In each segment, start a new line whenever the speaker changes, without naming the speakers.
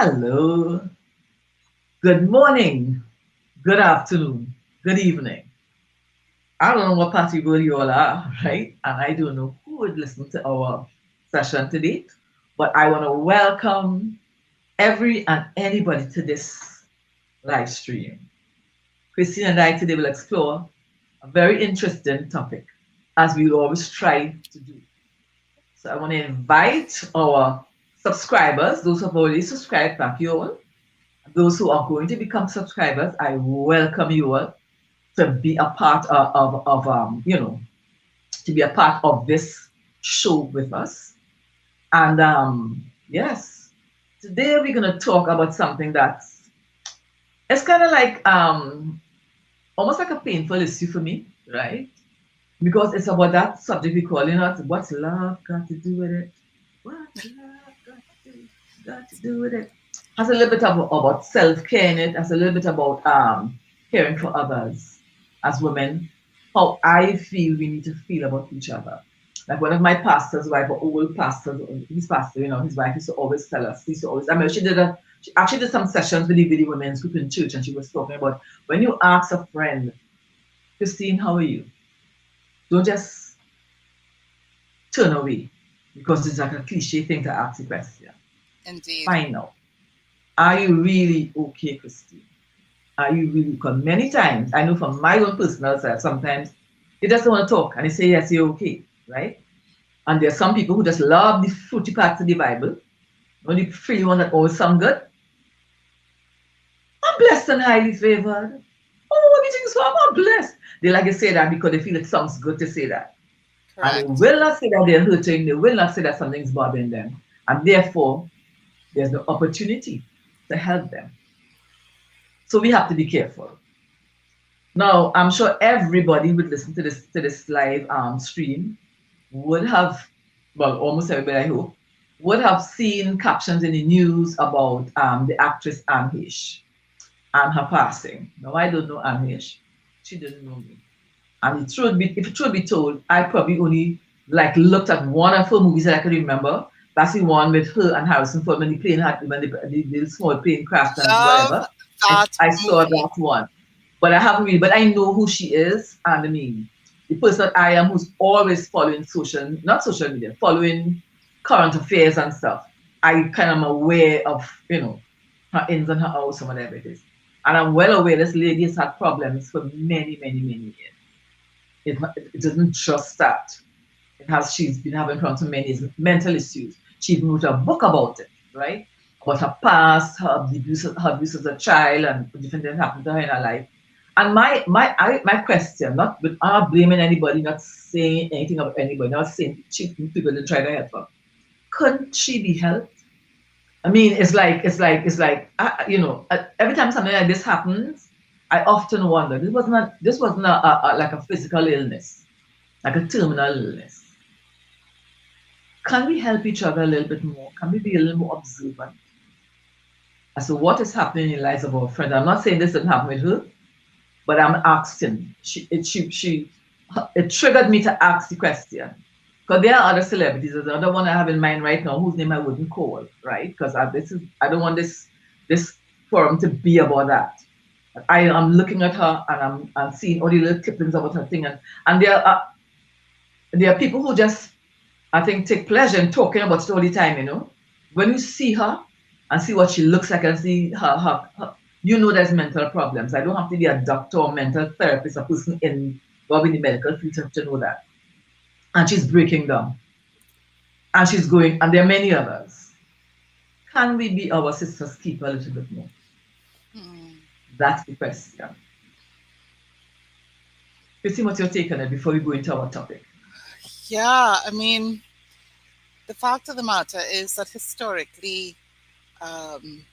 Hello, good morning, good afternoon, good evening. I don't know what party girl you all are, right? And I don't know who would listen to our session today, but I want to welcome every and anybody to this live stream. Christine and I today will explore a very interesting topic, as we always try to do. So I want to invite our subscribers, those who have already subscribed, thank you all. Those who are going to become subscribers, I welcome you all to be a part to be a part of this show with us. And yes, today we're going to talk about something that's it's kind of like almost like a painful issue for me, right? Because it's about that subject we call, what's love got to do with it? What's love got to do with it? Has a little bit about self care in it. Has a little bit about caring for others as women. How I feel we need to feel about each other. Like one of my pastors' wife, or old pastor, his pastor, his wife used to always tell us. He used to always. I mean, she actually did some sessions with the women's group in church, and she was talking about when you ask a friend, Christine, how are you? Don't just turn away because it's like a cliche thing to ask the question.
Indeed.
Find out. Are you really okay, Christine? Are you really? Because many times, I know from my own personal self, sometimes they just don't want to talk and they say, yes, you're okay, right? And there's some people who just love the fruity parts of the Bible. When you feel you want that always sound good, I'm blessed and highly favored. Oh, what do you think so? I'm blessed. They like to say that because they feel it sounds good to say that. And they
Correct.
will not say that they're hurting, they will not say that something's bothering them. And therefore, there's no opportunity to help them. So we have to be careful. Now, I'm sure everybody would listen to this live stream would have, well, almost everybody I hope, would have seen captions in the news about the actress Anne Heche and her passing. Now, I don't know Anne Heche. She didn't know me. And if the truth be told, I probably only like looked at one of her movies that I can remember. That's the one with her and Harrison Ford when the plane had when the small plane crashed and
Love
whatever.
that
I saw
movie.
that one. But I haven't really, but I know who she is. And I mean, the person that I am who's always following not social media, following current affairs and stuff. I kind of am aware of, her ins and her outs and whatever it is. And I'm well aware this lady has had problems for many, many, many years. It doesn't just start. She's been having problems with many mental issues. She even wrote a book about it, right? About her past, her abuse as a child, and different things happened to her in her life. And my question, not without blaming anybody, not saying anything about anybody, not saying people to try to help her. Couldn't she be helped? I mean, every time something like this happens, I often wonder. This wasn't like a physical illness, like a terminal illness. Can we help each other a little bit more? Can we be a little more observant as to what is happening in the lives of our friends? I'm not saying this didn't happen with her, but I'm asking. It triggered me to ask the question. Because there are other celebrities. There's another one I have in mind right now whose name I wouldn't call, right? Because I don't want this forum to be about that. I am looking at her and I'm seeing all the little clippings about her thing, and there are people who just, I think, take pleasure in talking about it all the time, When you see her and see what she looks like and see her there's mental problems. I don't have to be a doctor or mental therapist, a person involved in the medical field to know that. And she's breaking down. And she's going, and there are many others. Can we be our sister's keeper a little bit more?
Hmm.
That's the question. You see what you're taking it before we go into our topic.
Yeah, I mean, the fact of the matter is that historically, um,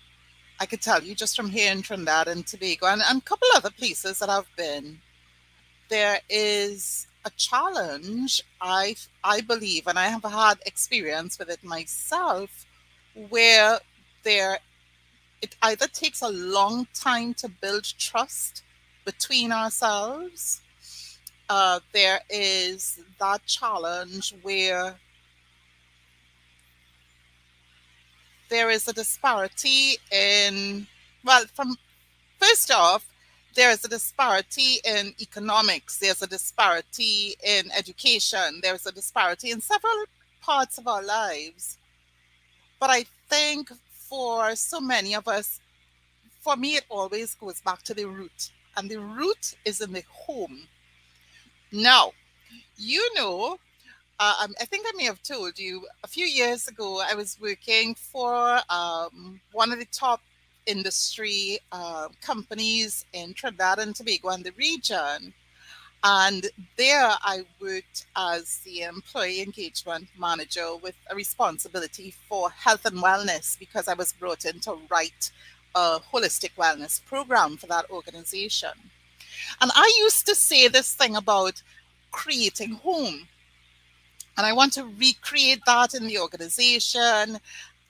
I could tell you just from here in Trinidad and Tobago and a couple other places that I've been, there is a challenge, I believe, and I have had experience with it myself, where there it either takes a long time to build trust between ourselves. There is that challenge where there is a disparity in, well, from first off, there is a disparity in economics, there's a disparity in education, there's a disparity in several parts of our lives. But I think for so many of us, for me, it always goes back to the root, and the root is in the home. Now, you know, I think I may have told you a few years ago, I was working for one of the top industry companies in Trinidad and Tobago and the region. And there I worked as the employee engagement manager with a responsibility for health and wellness because I was brought in to write a holistic wellness program for that organization. And I used to say this thing about creating home. And I want to recreate that in the organization.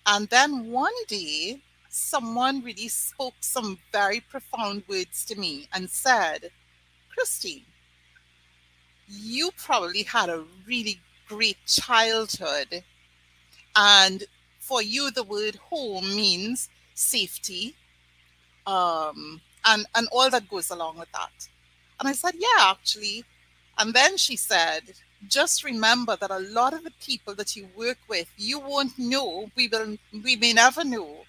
And then one day, someone really spoke some very profound words to me and said, Christine, you probably had a really great childhood. And for you, the word home means safety, and all that goes along with that. And I said, yeah, actually. And then she said, just remember that a lot of the people that you work with, you won't know, we may never know,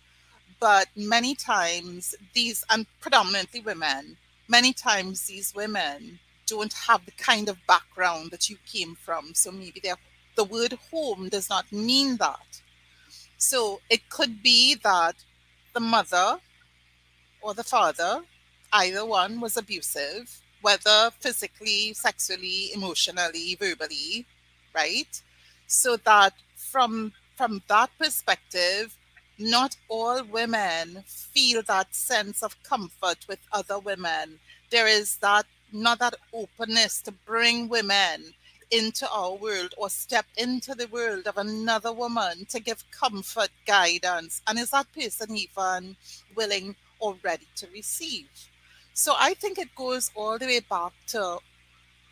but many times these, and predominantly women, many times these women don't have the kind of background that you came from. So maybe the word home does not mean that. So it could be that the mother or the father, either one, was abusive, whether physically, sexually, emotionally, verbally, right? So that from that perspective, not all women feel that sense of comfort with other women. There is that not that openness to bring women into our world or step into the world of another woman to give comfort, guidance. And is that person even willing or ready to receive? So I think it goes all the way back to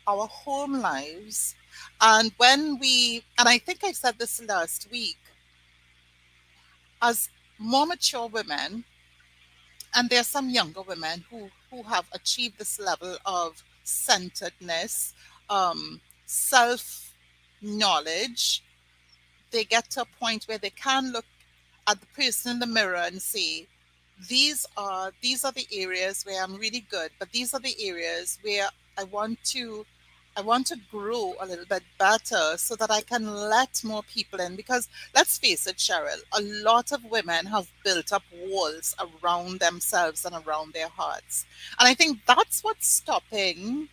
our home lives. And and I think I said this last week, as more mature women, and there are some younger women who have achieved this level of centeredness, self knowledge, they get to a point where they can look at the person in the mirror and say, these are the areas where I'm really good, but these are the areas where I want to I want to grow a little bit better so that I can let more people in. Because let's face it, Cheryl, a lot of women have built up walls around themselves and around their hearts. And I think that's what's stopping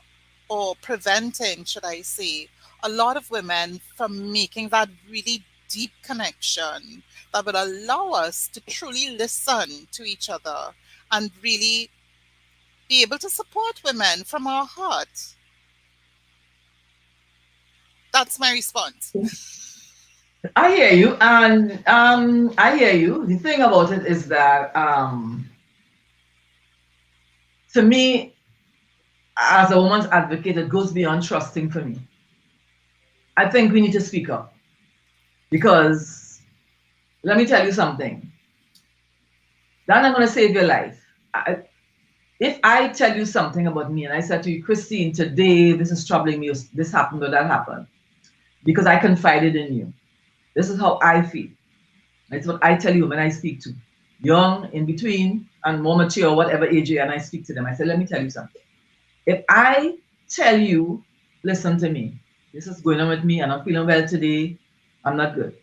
or preventing, should I say, a lot of women from making that really deep connection that would allow us to truly listen to each other and really be able to support women from our heart. That's my response.
I hear you, and I hear you. The thing about it is that, to me, as a woman's advocate, it goes beyond trusting for me. I think we need to speak up because let me tell you something. That's not going to save your life. If I tell you something about me and I said to you, Christine, today this is troubling me, this happened or that happened, because I confided in you. This is how I feel. It's what I tell you when I speak to young, in between, and more mature, whatever age you are, and I speak to them. I say, let me tell you something. If I tell you, listen to me, this is going on with me, and I'm feeling well today, I'm not good,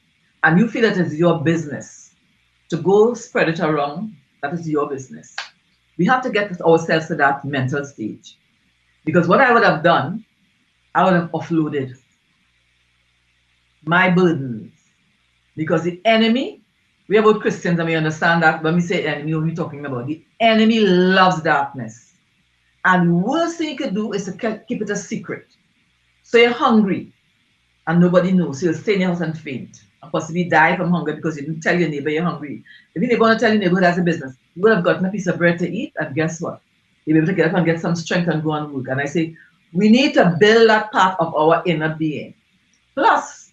and you feel that it's your business to go spread it around, that is your business. We have to get ourselves to that mental stage. Because what I would have done, I would have offloaded my burdens. Because the enemy, we are both Christians and we understand that when we say enemy, what we're talking about. The enemy loves darkness. And the worst thing you could do is to keep it a secret. So you're hungry and nobody knows. So you'll stay in your house and faint. And possibly die from hunger because you didn't tell your neighbor you're hungry. If your neighbor want to tell your neighbor that's a business, you would have gotten a piece of bread to eat, and guess what? You'll be able to get up and get some strength and go and work. And I say, we need to build that part of our inner being. Plus,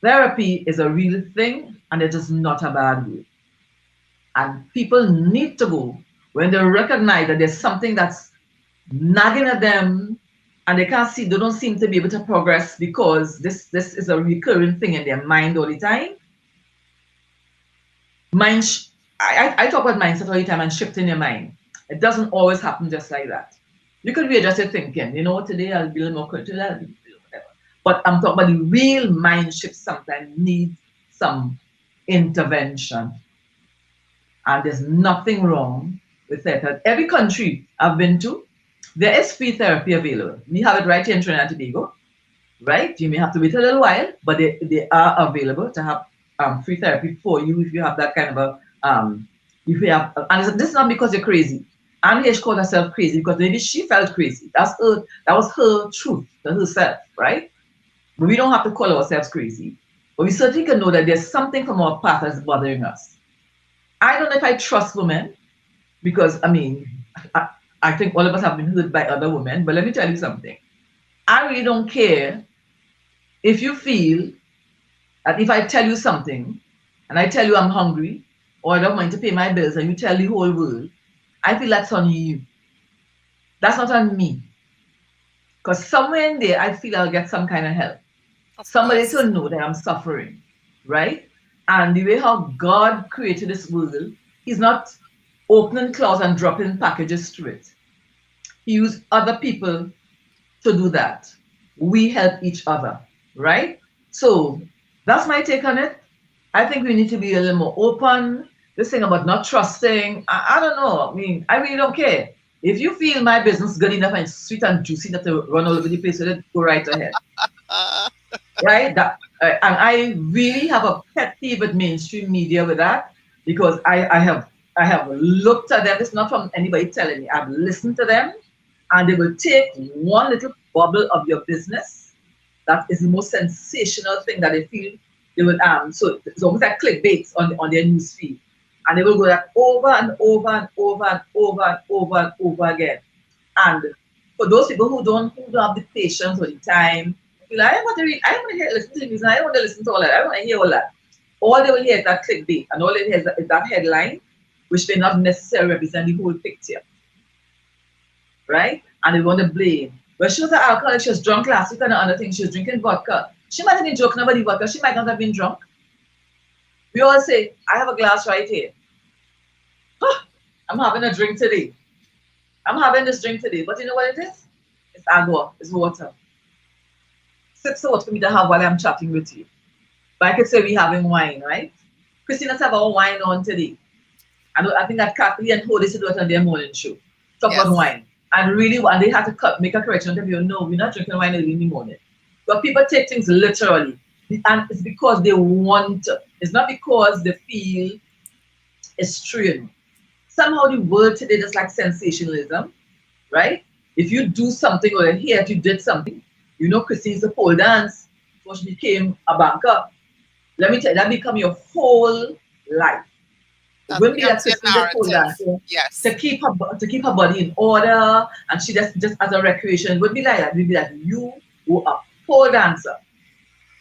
Therapy is a real thing and it is not a bad word. And people need to go when they recognize that there's something that's nagging at them and they don't seem to be able to progress because this is a recurring thing in their mind all the time. Mind, I talk about mindset all the time and shifting your mind. It doesn't always happen just like that. You could readjust your thinking. You know what, today I'll be a little more critical, I'll be a little whatever. But I'm talking about the real mind shift sometimes needs some intervention. And there's nothing wrong with that. Every country I've been to, there is free therapy available. We have it right here in Trinidad and Tobago, right? You may have to wait a little while, but they are available to have free therapy for you if you have that kind of if you have, and this is not because you're crazy. Anne Heche called herself crazy because maybe she felt crazy. That was her truth to herself, right? But we don't have to call ourselves crazy. But we certainly can know that there's something from our past that's bothering us. I don't know if I trust women because I mean, I, I think all of us have been hurt by other women. But let me tell you something. I really don't care if you feel that if I tell you something and I tell you I'm hungry or I don't want to pay my bills and you tell the whole world, I feel that's on you. That's not on me. Because somewhere in there, I feel I'll get some kind of help.
Of
Somebody
course.
to know that I'm suffering, right? And the way how God created this world, He's not opening clouds and dropping packages through it. He used other people to do that. We help each other, right? So that's my take on it. I think we need to be a little more open. This thing about not trusting, I don't know. I mean, I really don't care. If you feel my business good enough and sweet and juicy enough to run all over the place with it, go right ahead,
Uh,
right? And I really have a pet peeve with mainstream media with that because I have looked at them. It's not from anybody telling me. I've listened to them, and they will take one little bubble of your business that is the most sensational thing that they feel they will so it's almost like clickbait on their news feed. And they will go that over and over and over and over and over and over again. And for those people who don't have the patience or the time, feel like, I want to read, I want to hear listen to the news, and I don't want to listen to all that. I don't want to hear all that. All they will hear is that clickbait, and all they hear is that headline, which may not necessarily represent the whole picture, right? And they want to blame. Well, she was an alcoholic, she was drunk last week and the other thing, she was drinking vodka. She might have been joking about the vodka, she might not have been drunk. We all say, I have a glass right here. Huh, I'm having a drink today. I'm having this drink today. But you know what it is? It's agua, it's water. Sips of water for me to have while I'm chatting with you. But I could say we're having wine, right? Christina's have our wine on today. I think that Kathy and Holy to do it on their morning show. Talk about
yes.
wine. And really, and they had to make a correction to you. No, we're not drinking wine early in the morning. But people take things literally. And it's because they want to. It's not because they feel it's true. Somehow the word today is like sensationalism, right? If you do something or hear if you did something, you know Christine used to pole dance before she became a banker. Let me tell you, that become your whole life. It
That
wouldn't be that
becomes your
Christine did pole
narrative.
dancing
Yes.
to keep her body in order and she just as a recreation. It would be like that. It would be like you were a pole dancer.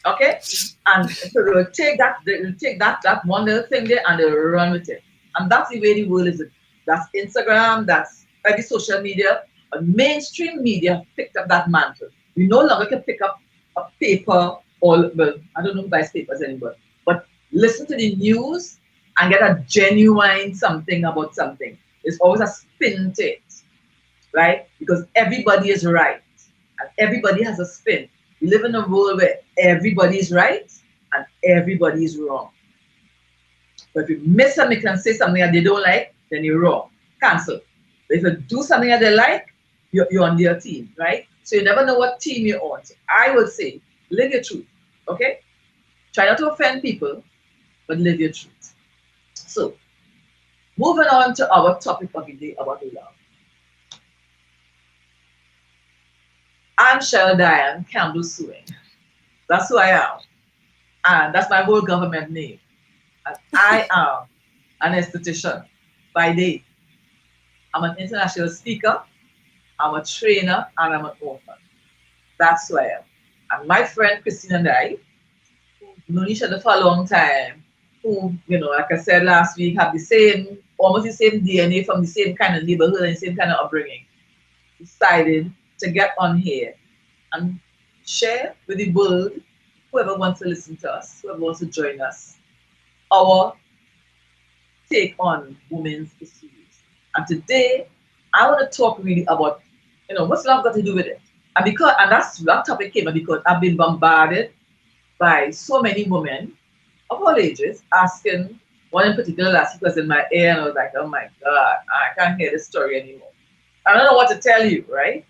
Okay? And so they'll take that one little thing there and they'll run with it. And that's the way the world is. That's Instagram, that's every social media. But mainstream media picked up that mantle. We no longer can pick up a paper or, well, I don't know who buys papers anymore, but listen to the news and get a genuine something about something. There's always a spin to it, right? Because everybody is right and everybody has a spin. We live in a world where everybody is right and everybody is wrong. But if you miss something and say something that they don't like, then you're wrong. Cancel. But if you do something that they like, you're on their team, right? So you never know what team you're on. So I would say, live your truth, okay? Try not to offend people, but live your truth. So, moving on to our topic of the day about love. I'm Cheryl Diane Campbell Sewing. That's who I am. And that's my whole government name. And I am an esthetician by day. I'm an international speaker, I'm a trainer, and I'm an author. That's who I am. And my friend Christine and I, known each other for a long time, who, like I said last week, have the same, almost the same DNA from the same kind of neighborhood and same kind of upbringing, decided to get on here and share with the world, whoever wants to listen to us, whoever wants to join us, our take on women's issues. And today, I want to talk really about, what's love got to do with it? And that topic came up because I've been bombarded by so many women of all ages asking, one in particular last week was in my ear, and I was like, oh my God, I can't hear this story anymore. I don't know what to tell you, right?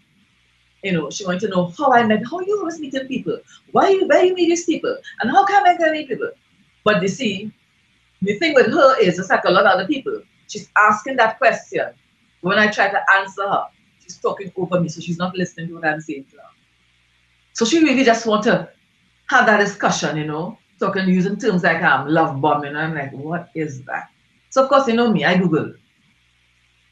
She wanted to know how I met, how you was meeting people, where you meet these people, and how come I can meet people. But you see, the thing with her is, just like a lot of other people, she's asking that question. When I try to answer her, she's talking over me, so she's not listening to what I'm saying to her. So she really just want to have that discussion, talking using terms like love bombing. And I'm like, what is that? So of course, me, I Google.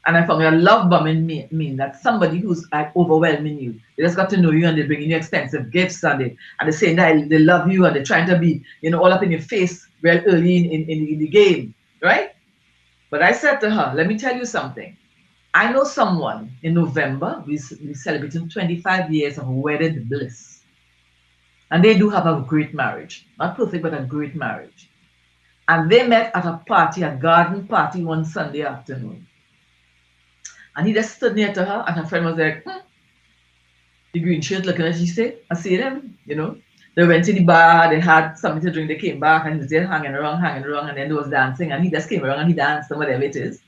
And I found a love bombing mean that somebody who's like overwhelming you. They just got to know you and they're bringing you expensive gifts and they're saying that they love you and they're trying to be, all up in your face real early in the game, right? But I said to her, let me tell you something. I know someone in November, we're celebrating 25 years of wedded bliss. And they do have a great marriage. Not perfect, but a great marriage. And they met at a party, a garden party one Sunday afternoon. And he just stood near to her, and her friend was like, the green shirt looking at she said, I see them, They went to the bar, they had something to drink, they came back, and he was there hanging around, and then they was dancing, and he just came around and he danced, and whatever it is.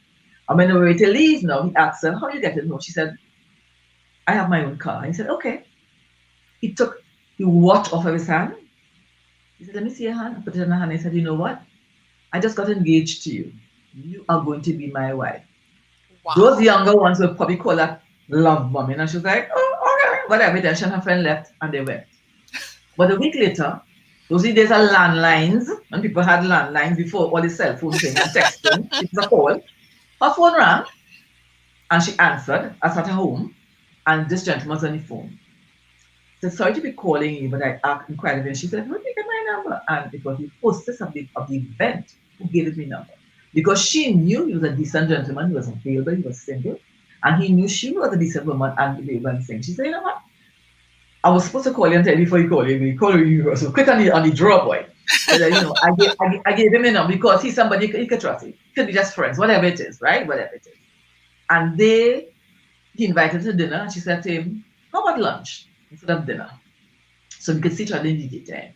And when they were ready to leave now, he asked her, how do you get to know? She said, I have my own car. And he said, okay. He took the watch off of his hand. He said, let me see your hand. I put it in her hand. He said, you know what? I just got engaged to you. You are going to be my wife. Wow. Those younger ones will probably call that love bombing. And she was like, oh, okay, whatever. Then she and her friend left and they went. But a week later, those days are landlines, and people had landlines before all the cell phone thing and texting. It was a call. Her phone rang, and she answered. I was at her home, and this gentleman was on the phone. He said, sorry to be calling you, but I inquired of you. And she said, where did you get my number? And it was the hostess of the event who gave me number. Because she knew he was a decent gentleman, he was available, he was single, and he knew she was a decent woman and available and single. She said, you know what? I was supposed to call you and tell you before you call you. We call you so quick on the draw, boy. So that, I gave him a number because he's somebody you could trust. He could be just friends, whatever it is, right? Whatever it is. And he invited her to dinner, and she said to him, how about lunch instead of dinner? So we could see each other in the daytime.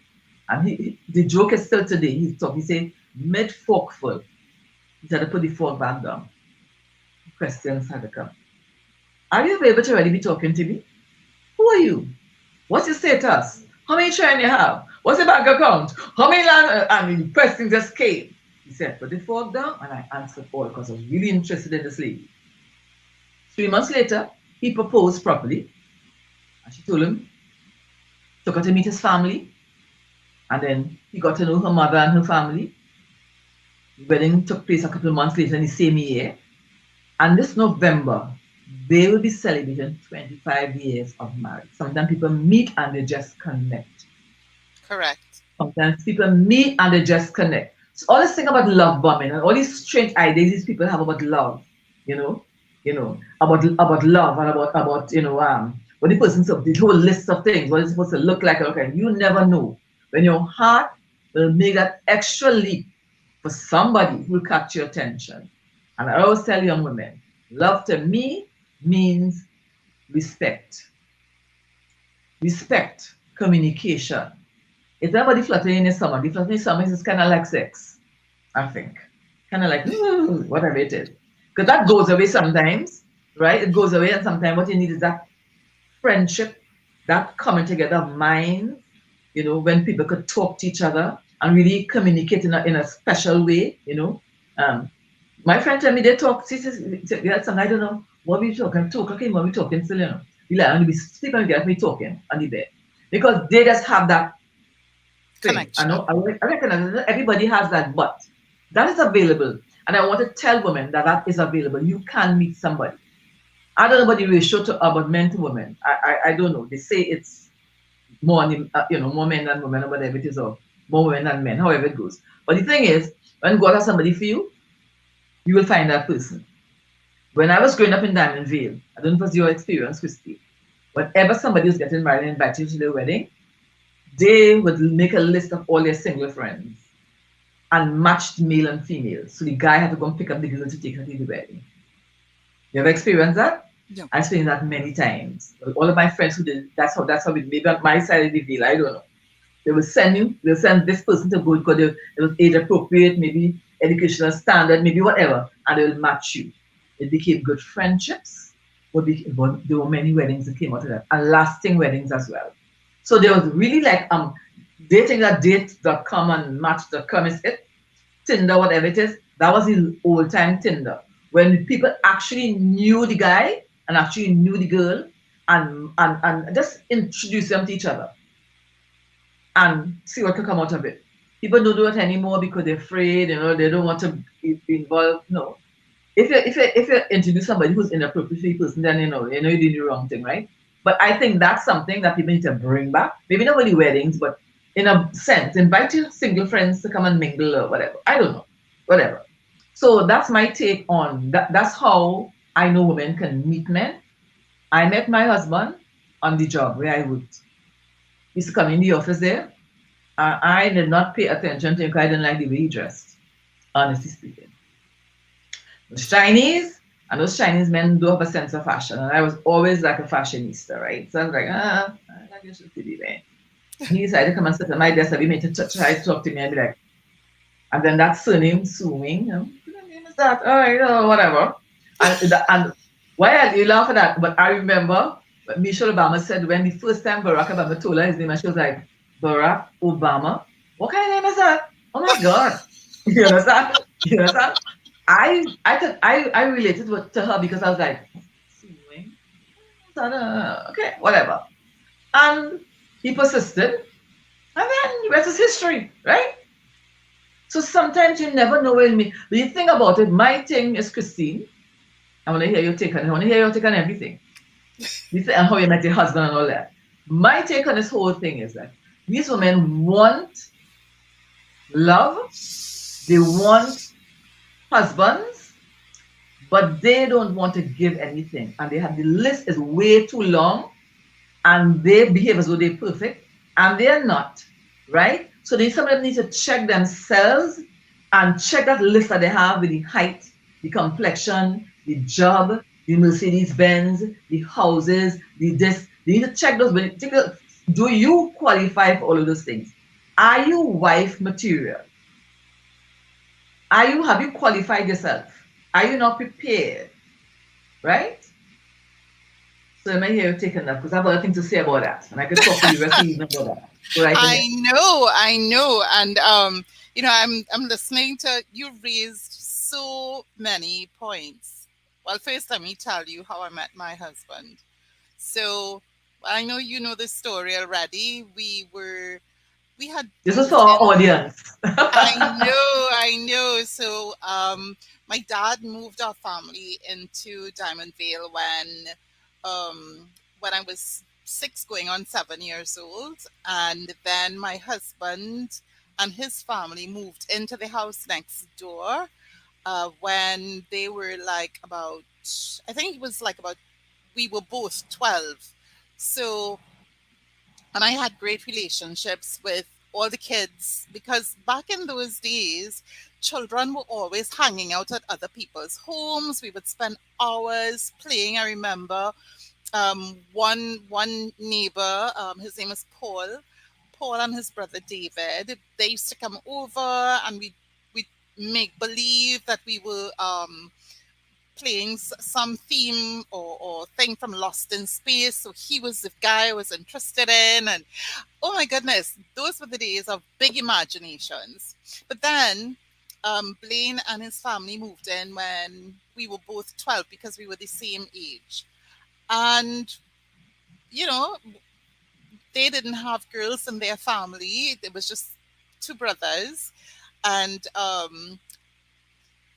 And the joke is still today. He said, mid-forkful. He said to put the fork back down. Questions had to come. Are you able to already be talking to me? Who are you? What's your status? How many children you have? What's your bank account? How many land? And the question just came. He said, put the fork down, and I answered all because I was really interested in this lady. 3 months later, he proposed properly. And she told him, took her to meet his family. And then he got to know her mother and her family. The wedding took place a couple of months later in the same year. And this November, they will be celebrating 25 years of marriage. Sometimes people meet and they just connect.
Correct.
Sometimes people meet and they just connect. So all this thing about love bombing and all these strange ideas these people have about love, about love and about when the person's up the whole list of things, what it's supposed to look like. Okay, you never know when your heart will make that extra leap for somebody who will catch your attention. And I always tell young women, love to me means respect. Respect, communication. It's not about the flirting in the summer. The flirting in the summer is kind of like sex, I think. Kind of like, whatever it is. Because that goes away sometimes, right? It goes away, and sometimes what you need is that friendship, that coming together of minds, when people could talk to each other and really communicate in a special way, My friend told me they talk, she says, I don't know, what we talking, 2 o'clock in what we talking still, We like, and we sleep and get me talking on the bed. Because they just have that thing.
Connection.
I reckon everybody has that, but that is available. And I want to tell women that is available. You can meet somebody. I don't know about the ratio about men to women. I don't know. They say it's more more men than women or whatever it is. more women than men, however it goes. But the thing is, when God has somebody for you will find that person. When I was growing up in Diamond Vale, I don't know if it was your experience, Christy. Whenever somebody was getting married and invited you to their wedding, they would make a list of all their single friends and matched male and female. So the guy had to go and pick up the girl to take her to the wedding. You ever experienced that?
No.
I experienced that many times. All of my friends who did that's how it maybe on my side of the deal, I don't know. They'll send this person to go because it was age appropriate, maybe educational standard, maybe whatever, and they'll match you. It became good friendships. But there were many weddings that came out of that, and lasting weddings as well. So there was really like dating that date.com and match.com is it. Tinder, whatever it is, that was the old time Tinder. When people actually knew the guy and actually knew the girl and just introduce them to each other and see what could come out of it. People don't do it anymore because they're afraid, they don't want to be involved. No. If you introduce somebody who's inappropriate person, then you did the wrong thing, right? But I think that's something that people need to bring back. Maybe not really weddings, but in a sense, invite your single friends to come and mingle or whatever. I don't know. Whatever. So that's my take on that. That's how I know women can meet men. I met my husband on the job where I worked. He used to come in the office there. I did not pay attention to him because I didn't like the way he dressed, honestly speaking. Those Chinese, and those Chinese men do have a sense of fashion. And I was always like a fashionista, right? So I was like, I like you should be there. He decided to come and sit at my desk every minute to try to talk to me and be like, and then that surname, Suming, what name is that? Oh, whatever. And why you laugh at that? But I remember what Michelle Obama said when the first time Barack Obama told her his name, and she was like, Barack Obama? What kind of name is that? Oh my God. You understand? You understand? I related to her because I was like, Suming? Okay, whatever. And he persisted, and then the rest is history, right? So sometimes you never know when me. When you think about it, my thing is Christine. I want to hear your take on it. I want to hear your take on everything. And how you met your husband and all that. My take on this whole thing is that these women want love, they want husbands, but they don't want to give anything. And the list is way too long, and they behave as though they're perfect, and they're not, right? So some of them need to check themselves and check that list that they have with the height, the complexion, the job, the Mercedes Benz, the houses, the this. They need to check those. Do you qualify for all of those things? Are you wife material? Have you qualified yourself? Are you not prepared? Right? So I might hear you taking that because I have other things to say about that. And I could talk to you the rest of the evening about that. So
I know. And I'm listening to you raised so many points. Well, first let me tell you how I met my husband. So I know you know the story already. We had
this is
moved
for our
in.
audience.
I know. So my dad moved our family into Diamond Vale when I was 6 going on 7 years old. And then my husband and his family moved into the house next door when they were like about, I think it was like about, we were both 12. So, and I had great relationships with all the kids because back in those days, children were always hanging out at other people's homes. We would spend hours playing. I remember one neighbor, his name is Paul. Paul and his brother David. They used to come over and we make believe that we were playing some theme or thing from Lost in Space. So he was the guy I was interested in, and oh my goodness, those were the days of big imaginations. But then Blaine and his family moved in when we were both 12 because we were the same age. And, you know, they didn't have girls in their family. It was just two brothers. And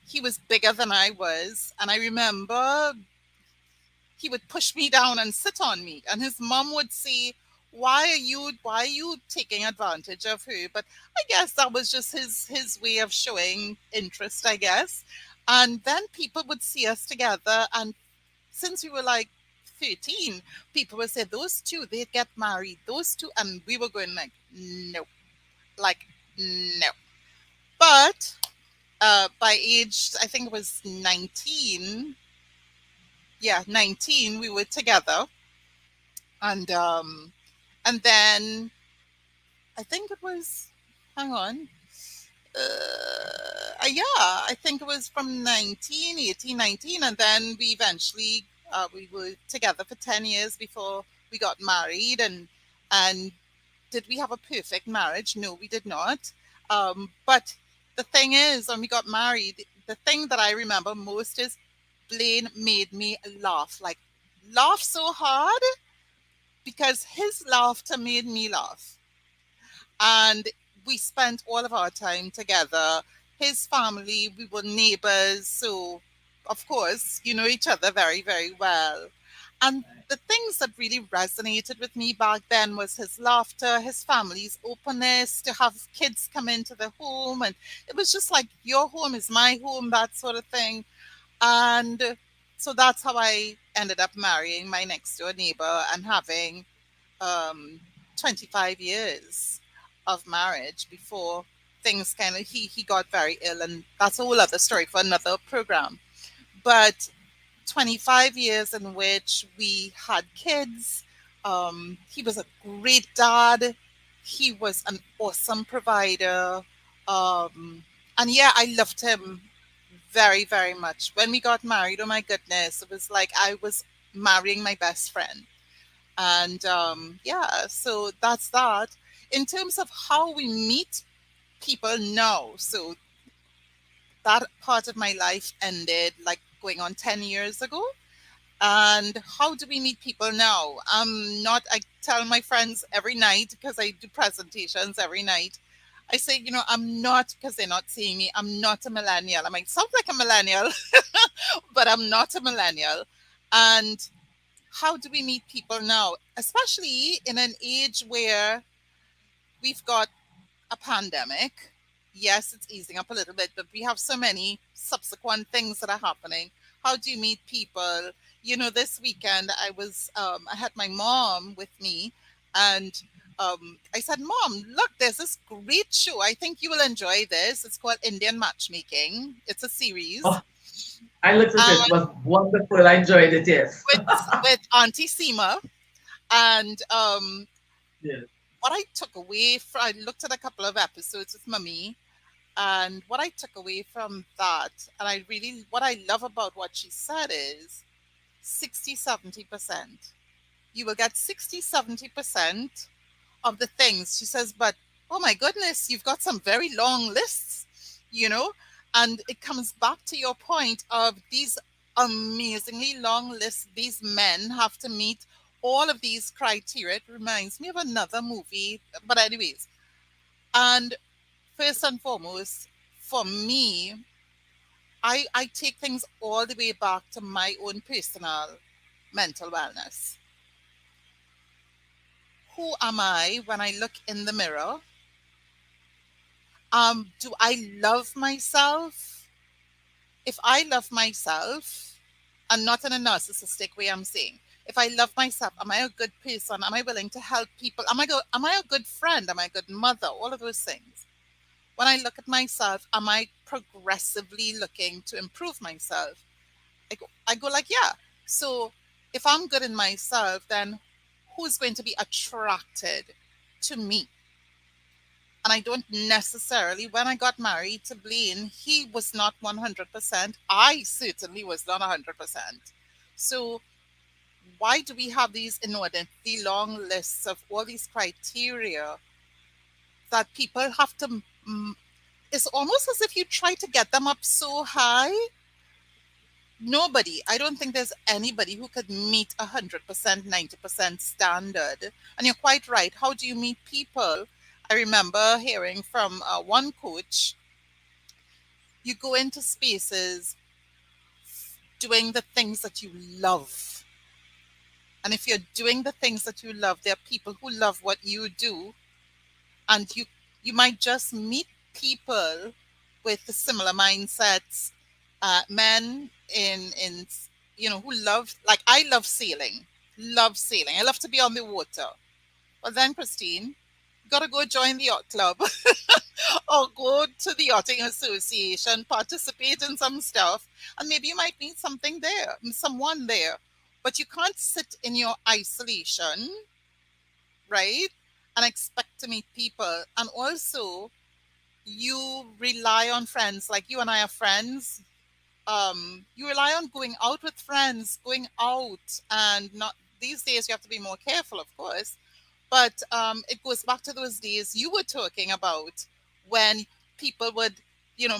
he was bigger than I was. And I remember he would push me down and sit on me. And his mom would say, why are you taking advantage of her? But I guess that was just his way of showing interest, I guess. And then people would see us together, and since we were like 13, people would say those two, they'd get married, those two, and we were going like, no, like, no. But by age, I think it was 19, yeah, 19, we were together. And then I think it was, hang on, yeah, I think it was from 19, 18, 19, and then we eventually we were together for 10 years before we got married. And did we have a perfect marriage? No, we did not. But the thing is, when we got married, the thing that I remember most is Blaine made me laugh, like laugh so hard, because his laughter made me laugh. And we spent all of our time together. His family, we were neighbors, so of course, you know each other very, very well. And the things that really resonated with me back then was his laughter, his family's openness to have kids come into the home. And it was just like, your home is my home, that sort of thing. And so that's how I ended up marrying my next door neighbor and having um, 25 years of marriage before things kind of, he got very ill, and that's a whole other story for another program. But 25 years in which we had kids. He was a great dad. He was an awesome provider. Um, and yeah, I loved him very, very much. When we got married, oh my goodness, it was like I was marrying my best friend. And yeah, so that's that. In terms of how we meet people now, so that part of my life ended like going on 10 years ago. And how do we meet people now? I tell my friends every night, because I do presentations every night. I say, I'm not, because they're not seeing me, I'm not a millennial. I might sound like a millennial, but I'm not a millennial. And how do we meet people now, especially in an age where we've got a pandemic? Yes, it's easing up a little bit, but we have so many subsequent things that are happening. How do you meet people? This weekend I had my mom with me, and I said, Mom, look, there's this great show. I think you will enjoy this. It's called Indian Matchmaking. It's a series.
Oh, I looked at it. It
And
was wonderful. I enjoyed it. Yes.
with Auntie Seema. And
Yes.
what I took away from, I looked at a couple of episodes with Mummy, and what I took away from that, and what I love about what she said is 60, 70%. You will get 60, 70% of the things. She says, but oh my goodness, you've got some very long lists, you know? And it comes back to your point of these amazingly long lists these men have to meet all of these criteria. It reminds me of another movie, but anyways. And first and foremost, for me, I take things all the way back to my own personal mental wellness. Who am I when I look in the mirror? Do I love myself? If I love myself, and not in a narcissistic way, I'm saying, if I love myself, am I a good person? Am I willing to help people? Am I a good friend? Am I a good mother? All of those things. When I look at myself, am I progressively looking to improve myself? I go like, yeah. So if I'm good in myself, then who's going to be attracted to me? And I don't necessarily, when I got married to Blaine, he was not 100%. I certainly was not 100%. So why do we have these inordinately long lists of all these criteria that people have to? It's almost as if you try to get them up so high. Nobody, I don't think there's anybody who could meet 100%, 90% standard. And you're quite right. How do you meet people? I remember hearing from one coach, you go into spaces doing the things that you love. And if you're doing the things that you love, there are people who love what you do, and you might just meet people with similar mindsets, men in who love, like I love sailing. I love to be on the water. Well then, Christine, you gotta go join the yacht club or go to the yachting association, participate in some stuff, and maybe you might meet someone there. But you can't sit in your isolation, right? And expect to meet people. And also, you rely on friends. Like you and I are friends. You rely on going out with friends, going out, and not these days. You have to be more careful, of course. But it goes back to those days you were talking about when people would,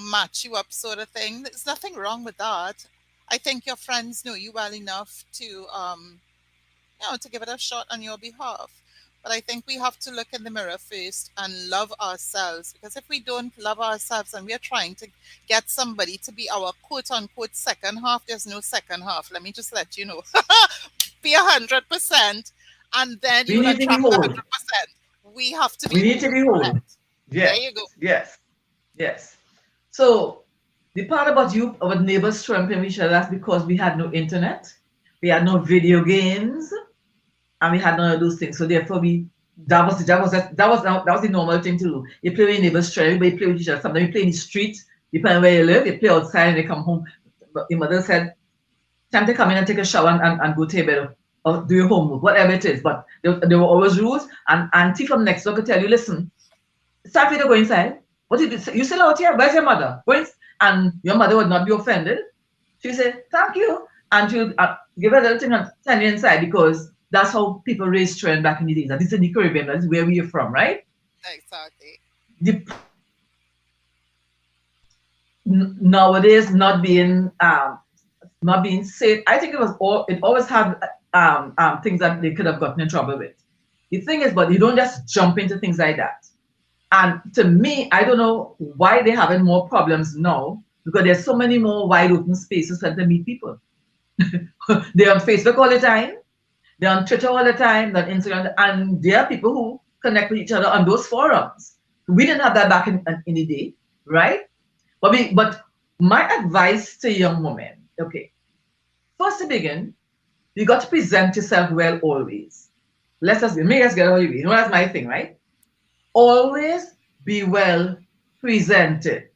match you up, sort of thing. There's nothing wrong with that. I think your friends know you well enough to give it a shot on your behalf. But I think we have to look in the mirror first and love ourselves, because if we don't love ourselves and we are trying to get somebody to be our quote unquote second half, there's no second half. Let me just let you know. Be 100%, and then
We
you will
need to be
attract
whole.
100%. We have to be
We need to
whole.
be whole.
Correct. There
Yes,
you go.
yes, yes. So the part about you, our neighbors trampling each other, that's because we had no internet, we had no video games, and we had none of those things. So therefore, that was the normal thing to do. You play with your neighbors, try everybody play with each other. Sometimes you play in the street, depending where you live. You play outside and they come home. But your mother said, time to come in and take a shower and go to your bed or do your homework, whatever it is. But there were always rules. And auntie from next door could tell you, listen, it's time for you to go inside. What did you still out here? Where's your mother? And your mother would not be offended. She said, thank you. And she'll give her a little thing and send you inside, because that's how people raised children back in the days. And this is in the Caribbean. That's where we are from, right?
Exactly.
The, nowadays, not being safe. I think it always had things that they could have gotten in trouble with. The thing is, but you don't just jump into things like that. And to me, I don't know why they're having more problems now, because there's so many more wide open spaces for them to meet people. They're on Facebook all the time, they're on Twitter all the time, they're on Instagram, and there are people who connect with each other on those forums. We didn't have that back in the day, right? But my advice to young women, okay, first to begin, you got to present yourself well always. Make us get out of the way. That's my thing, right? Always be well presented.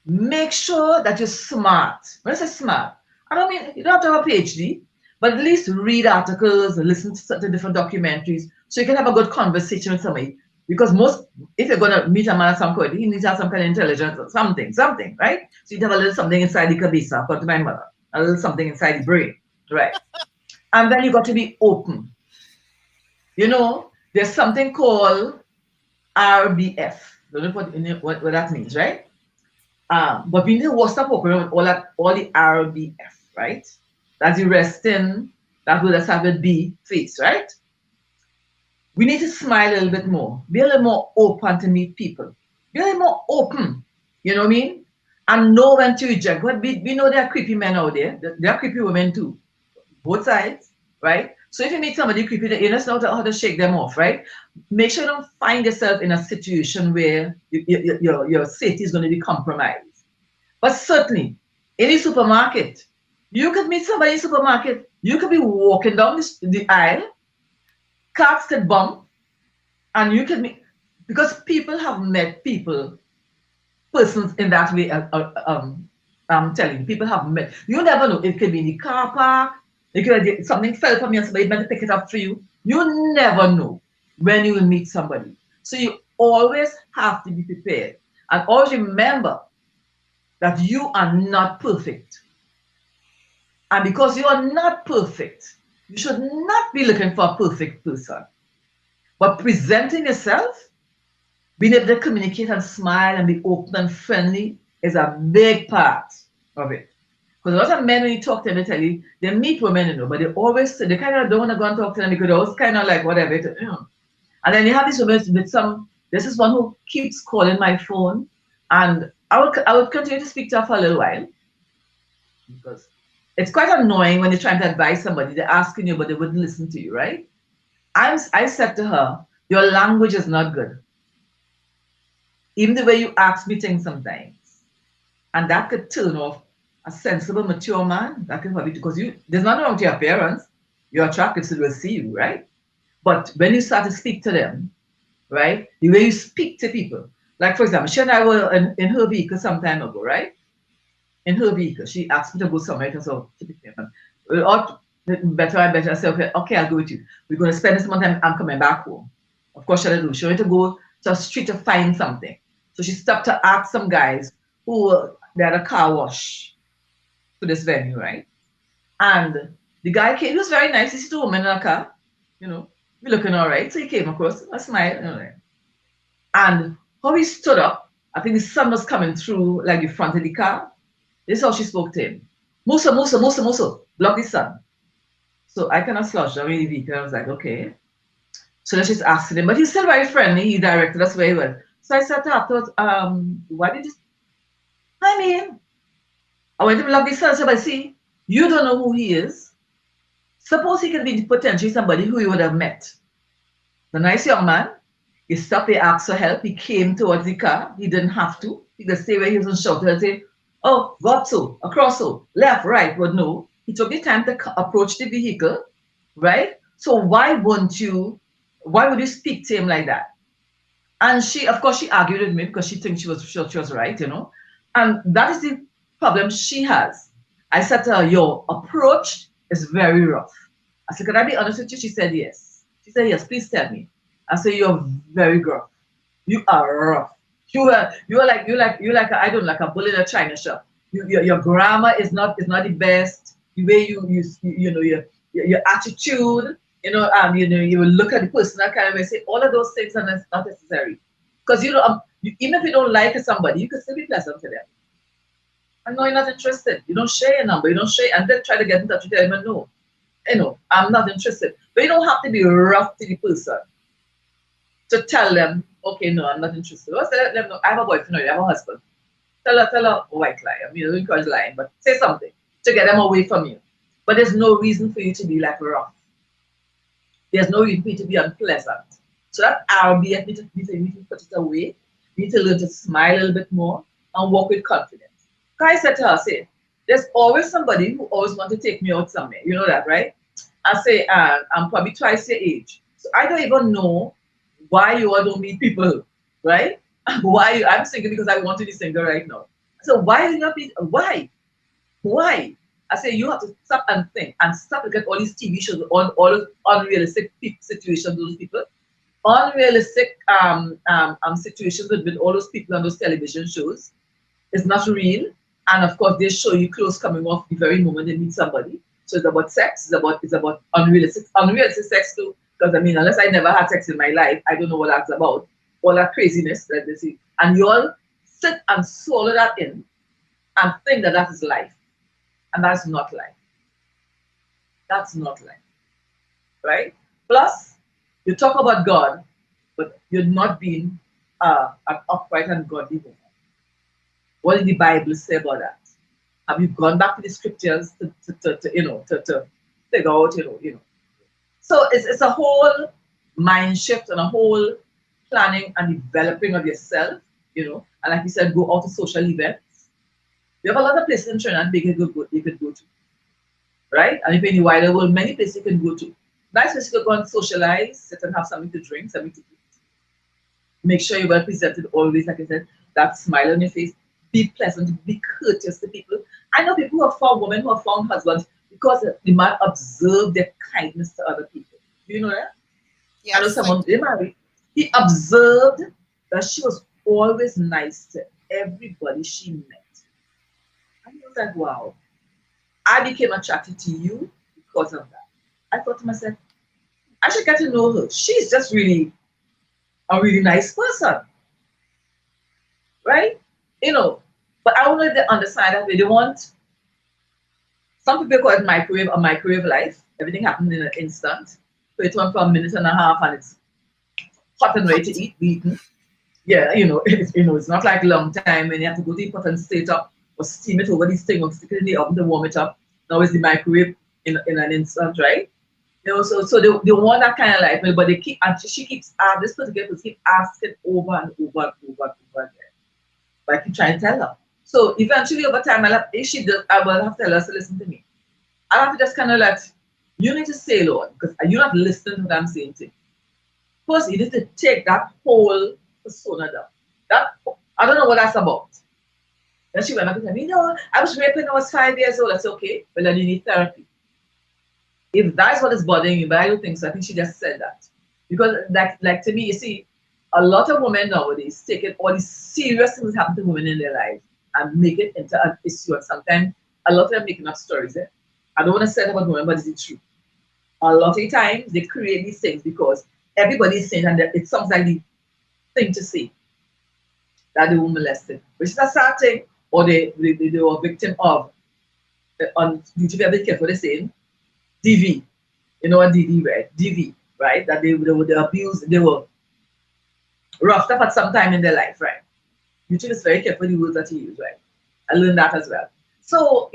Make sure that you're smart. When I say smart, I don't mean you don't have to have a PhD, but at least read articles and listen to certain different documentaries so you can have a good conversation with somebody. Because if you're going to meet a man at some point, he needs to have some kind of intelligence or something, right? So you have a little something inside the cabeza, according to my mother, a little something inside the brain, right? And then you got to be open. There's something called RBF. Don't know what that means, right? But we need to watch up all the RBF, right? That's the resting, that will just have a B face, right? We need to smile a little bit more. Be a little more open to meet people. Be a little more open, you know what I mean? And know when to reject. But we know there are creepy men out there. There are creepy women too. Both sides, right? So if you meet somebody creepy, you just know how to shake them off, right? Make sure you don't find yourself in a situation where your safety is going to be compromised. But certainly, in the supermarket, you could meet somebody in the supermarket. You could be walking down the aisle, cars could bump, and you could meet, because people have met persons in that way. I'm telling you, people have met. You never know. It could be in the car park. It could be something fell from you and somebody meant to pick it up for you. You never know when you will meet somebody. So you always have to be prepared. And always remember that you are not perfect. And because you are not perfect, you should not be looking for a perfect person. But presenting yourself, being able to communicate and smile and be open and friendly is a big part of it. Because a lot of men, when you talk to them, they tell you, they meet women, but they kind of don't want to go and talk to them because they're always kind of like whatever. And then you have these women with this is one who keeps calling my phone, and I would continue to speak to her for a little while, because It's quite annoying when you're trying to advise somebody, they're asking you, but they wouldn't listen to you, right? I said to her, your language is not good. Even the way you ask me things sometimes. And that could turn off a sensible, mature man. That could probably, because there's nothing wrong with your appearance. You're attractive, so they'll see you, right? But when you start to speak to them, right? The way you speak to people. Like, for example, she and I were in her vehicle some time ago, right? In her vehicle. She asked me to go somewhere. So she picked me up. Better and better. I said, okay, I'll go with you. We're going to spend this month. I'm coming back home. Of course, she had to do. She wanted to go to a street to find something. So she stopped to ask some guys who they had a car wash to this venue, right? And the guy came. He was very nice. He said, a woman in a car, we're looking all right. So he came across, a smile, and how he stood up, I think the sun was coming through like the front of the car. This is how she spoke to him. Musa, Musa, Musa, Musa, block the sun. So I kind of slouched down in the vehicle. I was like, okay. So then she's asking him, but he's still very friendly. He directed us very well. So I said to her afterwards, why did you? I mean, I went to block the sun. I said, but see, you don't know who he is. Suppose he can be potentially somebody who you would have met. The nice young man, he stopped, he asked for help, he came towards the car, he didn't have to. He could stay where he was and shout and say, oh, got so, across so, left, right, but no. He took the time to approach the vehicle, right? So why would you speak to him like that? And she, of course, she argued with me because she thinks she was right, And that is the problem she has. I said to her, your approach is very rough. I said, can I be honest with you? She said, yes. She said, yes, please tell me. I said, you're very gruff. You are rough. You're like I don't like a bull in a china shop. Your grammar is not the best. The way your attitude, you will look at the person that kind of way, say all of those things are not necessary. Because even if you don't like somebody, you can still be pleasant to them. And no, you're not interested. You don't share your number. You don't share, and then try to get in touch with them and no, I'm not interested. But you don't have to be rough to the person to tell them, okay, no, I'm not interested. Or let them know, I have a boyfriend or I have a husband. Tell her a white lie. I mean, you don't encourage lying, but say something to get them away from you. But there's no reason for you to be like rough. There's no reason for you to be unpleasant. So that RBF, you need to put it away. You need to learn to smile a little bit more and walk with confidence. I said to her, say, there's always somebody who always wants to take me out somewhere. You know that, right? I say, I'm probably twice your age. So I don't even know why you all don't meet people, right? Why? I'm single because I want to be single right now. So why you not meet? Why? I say you have to stop and think and stop to get all these TV shows on all those unrealistic situations, those people. Unrealistic situations with all those people on those television shows. It's not real. And of course, they show you clothes coming off the very moment they meet somebody. So it's about sex. It's about unrealistic sex too. Because I mean, unless I never had sex in my life, I don't know what that's about. All that craziness that they see, and you all sit and swallow that in, and think that is life, and that's not life. That's not life, right? Plus, you talk about God, but you're not being an upright and godly woman. What did the Bible say about that? Have you gone back to the scriptures to figure out, So it's a whole mind shift and a whole planning and developing of yourself, and like you said, go out to social events. We have a lot of places in Trinidad you could go to, right? And if in the wider world, many places you can go to. Nice place you could go and socialize, sit and have something to drink, something to eat. Make sure you're well presented always, like I said, that smile on your face. Be pleasant, be courteous to people. I know people who have found women who have found husbands because the man observed their kindness to other people. Do you know that?
Yes,
I know someone they married. He observed that she was always nice to everybody she met. And he was like, wow, I became attracted to you because of that. I thought to myself, I should get to know her. She's just really a really nice person. Right? But I want to understand that they want, some people call it a microwave life. Everything happens in an instant. So it went for a minute and a half and it's hot and ready to eat, beaten. Yeah, it's not like long time when you have to go to the pot and stir it up or steam it over this thing or stick it in the oven to warm it up. Now it's the microwave in an instant, right? So they want that kind of life, but they keep, and she keeps, this particular person keep asking over and over and over and over again. But I keep trying to tell her. So eventually over time, if she does, I will have to tell her to listen to me. I have to just kind of let, you need to say, Lord, because you're not listening to what I'm saying to you. First, you need to take that whole persona down. That, I don't know what that's about. Then she went back and said, I was raped when I was 5 years old. I said, okay, well then you need therapy. If that's what is bothering you, but I don't think so. I think she just said that. Because like to me, you see, a lot of women nowadays take it all these serious things happen to women in their lives and make it into an issue. And sometimes a lot of them making up stories. Eh? I don't want to say it about women, but it's true. A lot of times they create these things because everybody's saying, and it sounds like the thing to say that they were molested, which is a sad thing, or they were victim of on YouTube. Be careful what they're saying. DV, you know what DV, right? DV, right? That they were abused, they were roughed up at some time in their life, right? YouTube is very careful the words that you use, right? I learned that as well. So,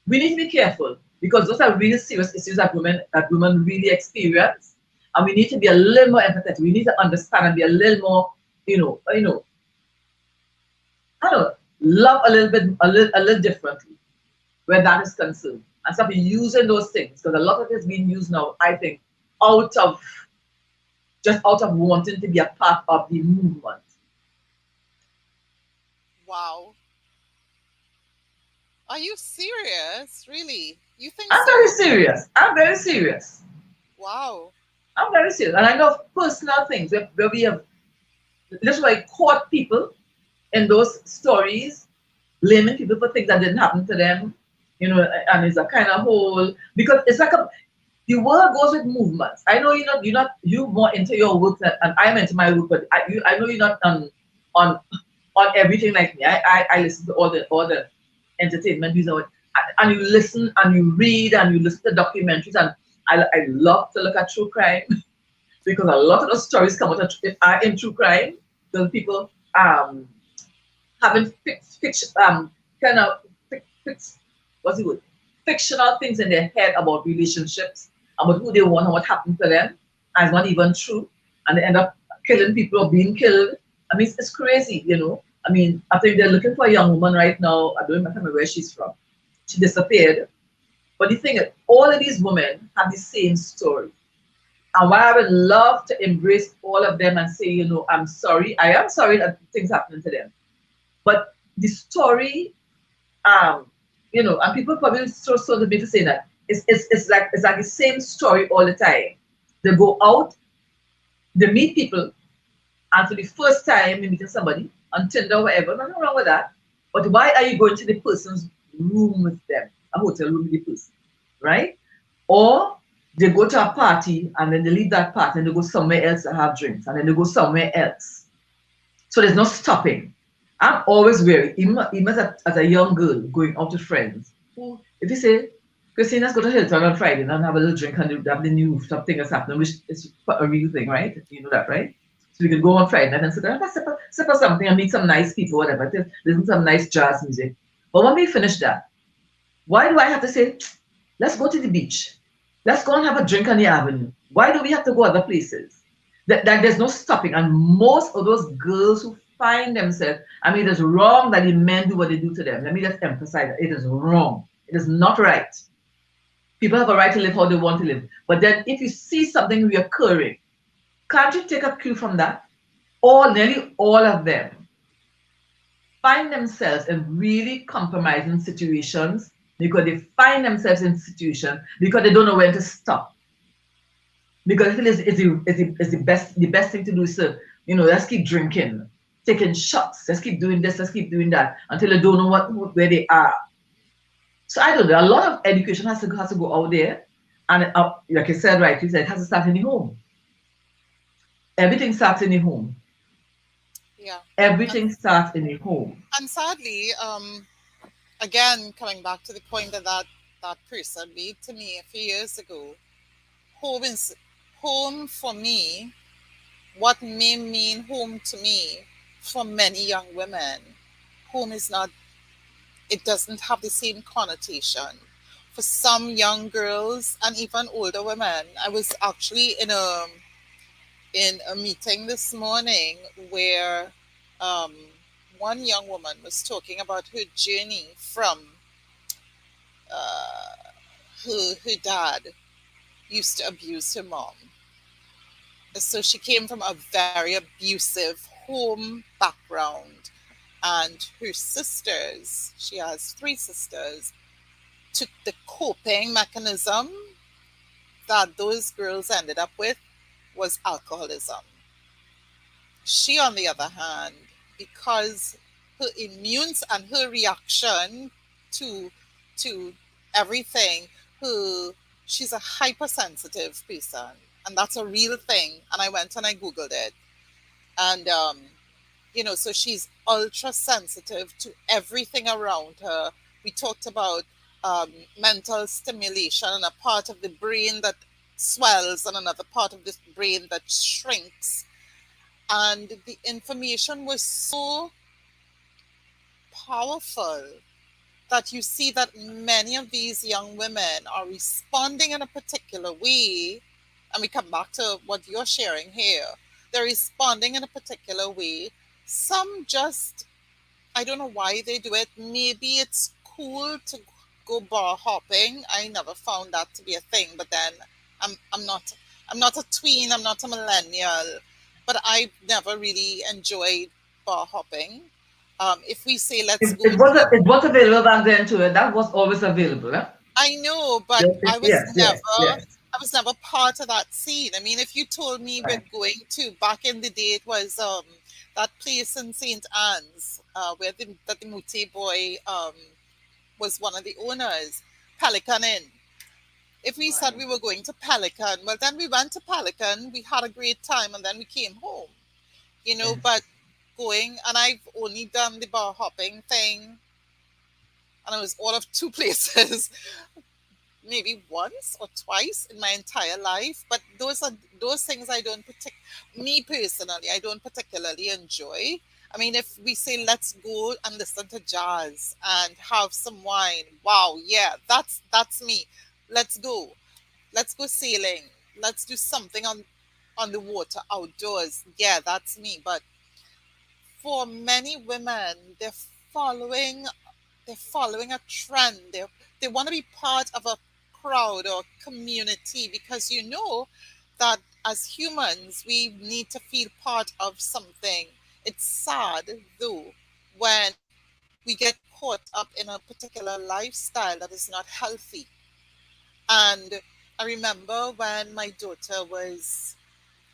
we need to be careful because those are really serious issues that women really experience. And we need to be a little more empathetic. We need to understand and be a little more, I don't know, love a little bit, a little differently where that is concerned. And stop using those things because a lot of it is being used now, I think, out of wanting to be a part of the movement.
Wow. Are you serious? Really? You think
I'm very
so?
serious. I'm very serious.
Wow.
I'm very serious. And I know of personal things where we have literally caught people in those stories, blaming people for things that didn't happen to them, and it's a kind of whole, because it's like the world goes with movements. I know you more into your work and I'm into my work, but I know you're not on everything like me. I listen to all the entertainment news and you listen and you read and you listen to documentaries, and I love to look at true crime because a lot of those stories come out are in true crime. Those people having kind of what's the word? Fictional things in their head about relationships, about who they want and what happened to them, and it's not even true, and they end up killing people or being killed. I mean, it's crazy. I mean, I think they're looking for a young woman right now. I don't remember where she's from. She disappeared. But the thing is, all of these women have the same story. And while I would love to embrace all of them and say, I'm sorry, I am sorry that things happening to them. But the story, and people probably so to me to say that it's like the same story all the time. They go out, they meet people, and for the first time you're meeting somebody on Tinder or whatever, nothing wrong with that. But why are you going to the person's room with them? A hotel room with the person, right? Or they go to a party and then they leave that party and they go somewhere else to have drinks and then they go somewhere else. So there's no stopping. I'm always wary, even as a young girl going out with friends. If you say, Christina's go to Hilton on Friday and have a little drink and have the new stuff thing that's happening, which is a real thing, right? You know that, right? So we could go on Friday night and sit down and sip something and meet some nice people, whatever. Listen to some nice jazz music. But when we finish that, why do I have to say, let's go to the beach? Let's go and have a drink on the avenue. Why do we have to go other places? That there's no stopping. And most of those girls who find themselves, I mean, it is wrong that the men do what they do to them. Let me just emphasize that. It is wrong. It is not right. People have a right to live how they want to live. But then if you see something reoccurring, can't you take a cue from that? Nearly all of them find themselves in really compromising situations because they find themselves in situations because they don't know when to stop. Because I feel it's the best thing to do is to, let's keep drinking, taking shots, let's keep doing this, let's keep doing that until they don't know where they are. So I don't know. A lot of education has to go out there, and like I said, right, you said it has to start in the home. Everything starts in the home.
Yeah.
Everything starts in the home.
And sadly, again, coming back to the point that person made to me a few years ago, home for me, what may mean home to me for many young women, home is not it doesn't have the same connotation. For some young girls and even older women, I was actually in a meeting this morning where um, one young woman was talking about her journey from her dad used to abuse her mom. So she came from a very abusive home background, and her sisters, she has three sisters, took the coping mechanism that those girls ended up with was alcoholism. She, on the other hand, because her immune and her reaction to to everything, her she's a hypersensitive person, and that's a real thing. And I went and I googled it, and so she's ultra sensitive to everything around her. We talked about mental stimulation and a part of the brain that swells and another part of the brain that shrinks. And the information was so powerful that you see that many of these young women are responding in a particular way. And we come back to what you're sharing here. They're responding in a particular way. Some just, I don't know why they do it. Maybe it's cool to go bar hopping. I never found that to be a thing. But then I'm not a tween. I'm not a millennial. But I never really enjoyed bar hopping. If we say let's go to,
It was available back then too. That was always available. Huh?
I know, but
Yes, yes, yes, yes.
I was never part of that scene. I mean, if you told me we're
Right.
going to back in the day, it was that place in St. Anne's where the Mute boy was one of the owners, Pelican Inn. If we said
Right.
we were going to Pelican, well, then we went to Pelican, we had a great time, and then we came home. But
Yes.
going, and I've only done the bar hopping thing, and I was all of two places. Maybe once or twice in my entire life, but those things I don't me personally, I don't particularly enjoy. I mean, if we say let's go and listen to jazz and have some wine, wow, yeah, that's me. Let's go. Let's go sailing. Let's do something on the water outdoors. Yeah, that's me. But for many women, following they're following a trend. They want to be part of a crowd or community because that as humans we need to feel part of something. It's sad though when we get caught up in a particular lifestyle that is not healthy. And I remember when my daughter was,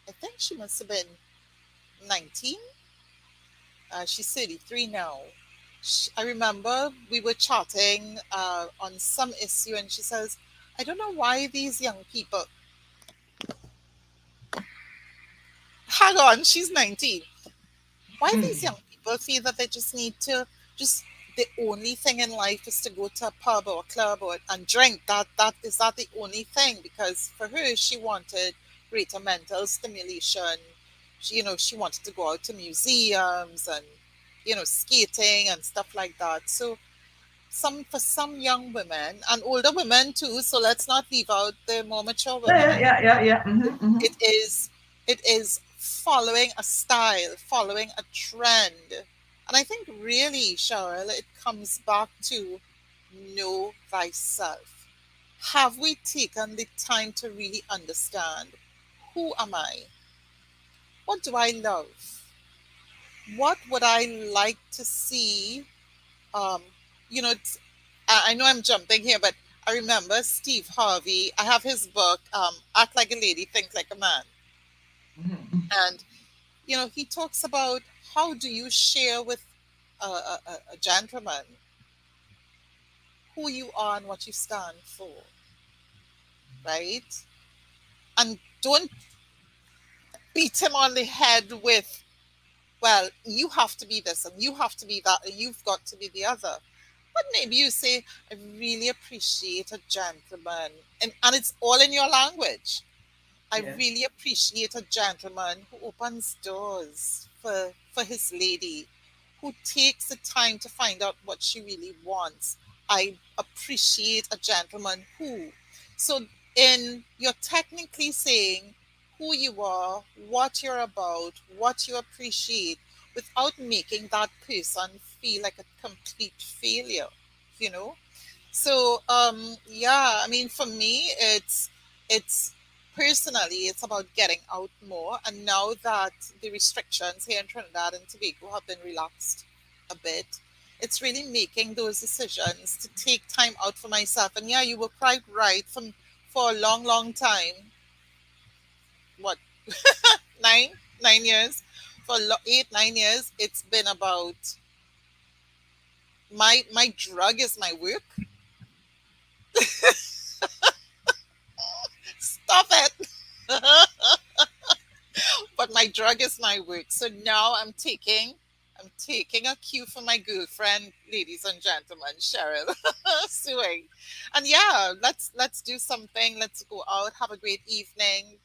I think she must have been 19. She's 33 now. I remember we were chatting on some issue, and she says, I don't know why these young people, hang on, she's 19. Why these young people feel that they just need to, just the only thing in life is to go to a pub or a club and drink. That the only thing? Because for her, she wanted greater mental stimulation. She wanted to go out to museums and skating and stuff like that. So for some young women and older women too, so let's not leave out the more mature
Yeah,
women.
yeah, yeah, yeah.
it is it is following a style, following a trend. And I think really, Cheryl, it comes back to know thyself. Have we taken the time to really understand, who am I? What do I love? What would I like to see? um, I know I'm jumping here, but I remember Steve Harvey. I have his book, Act Like a Lady, Think Like a Man. And, he talks about how do you share with a gentleman who you are and what you stand for, right? And don't beat him on the head with, well, you have to be this and you have to be that and you've got to be the other. But maybe you say, I really appreciate a gentleman. And it's all in your language. I
Yes.
really appreciate a gentleman who opens doors for his lady, who takes the time to find out what she really wants. I appreciate a gentleman who. So, in you're technically saying who you are, what you're about, what you appreciate, without making that person feel like a complete failure, you know? So yeah, I mean for me it's personally it's about getting out more, and now that the restrictions here in Trinidad and Tobago have been relaxed a bit, it's really making those decisions to take time out for myself. And yeah, you were quite right. For a long, long time, what, nine, 9 years, for 8, 9 years, it's been about my drug is my work. Stop it. But my drug is my work. So now I'm taking a cue from my girlfriend, ladies and gentlemen, Cheryl, suing. And yeah, let's do something. Let's go out, have a great evening.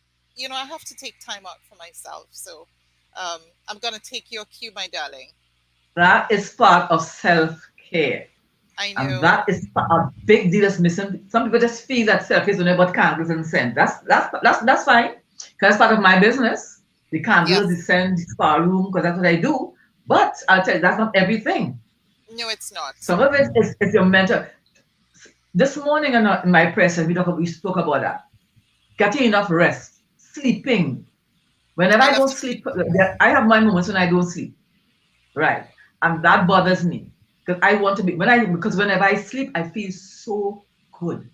I have to take time out for myself. So I'm gonna take your cue, my darling.
That is part of self-care.
I
And
know.
that is a big deal that's missing. Some people just feel that self-care is only about candles and scent. That's fine. Because that's part of my business. The candles, the
Yes.
scent, the spa room, because that's what I do. But I'll tell you, that's not everything.
No, it's not.
Some of it is your mental. This morning in my press, we spoke about that. Getting enough rest, sleeping. Whenever
I
I
love
don't
to sleep.
sleep, I have my moments when I don't sleep. Right. And that bothers me. Because I want to be because whenever I sleep, I feel so good.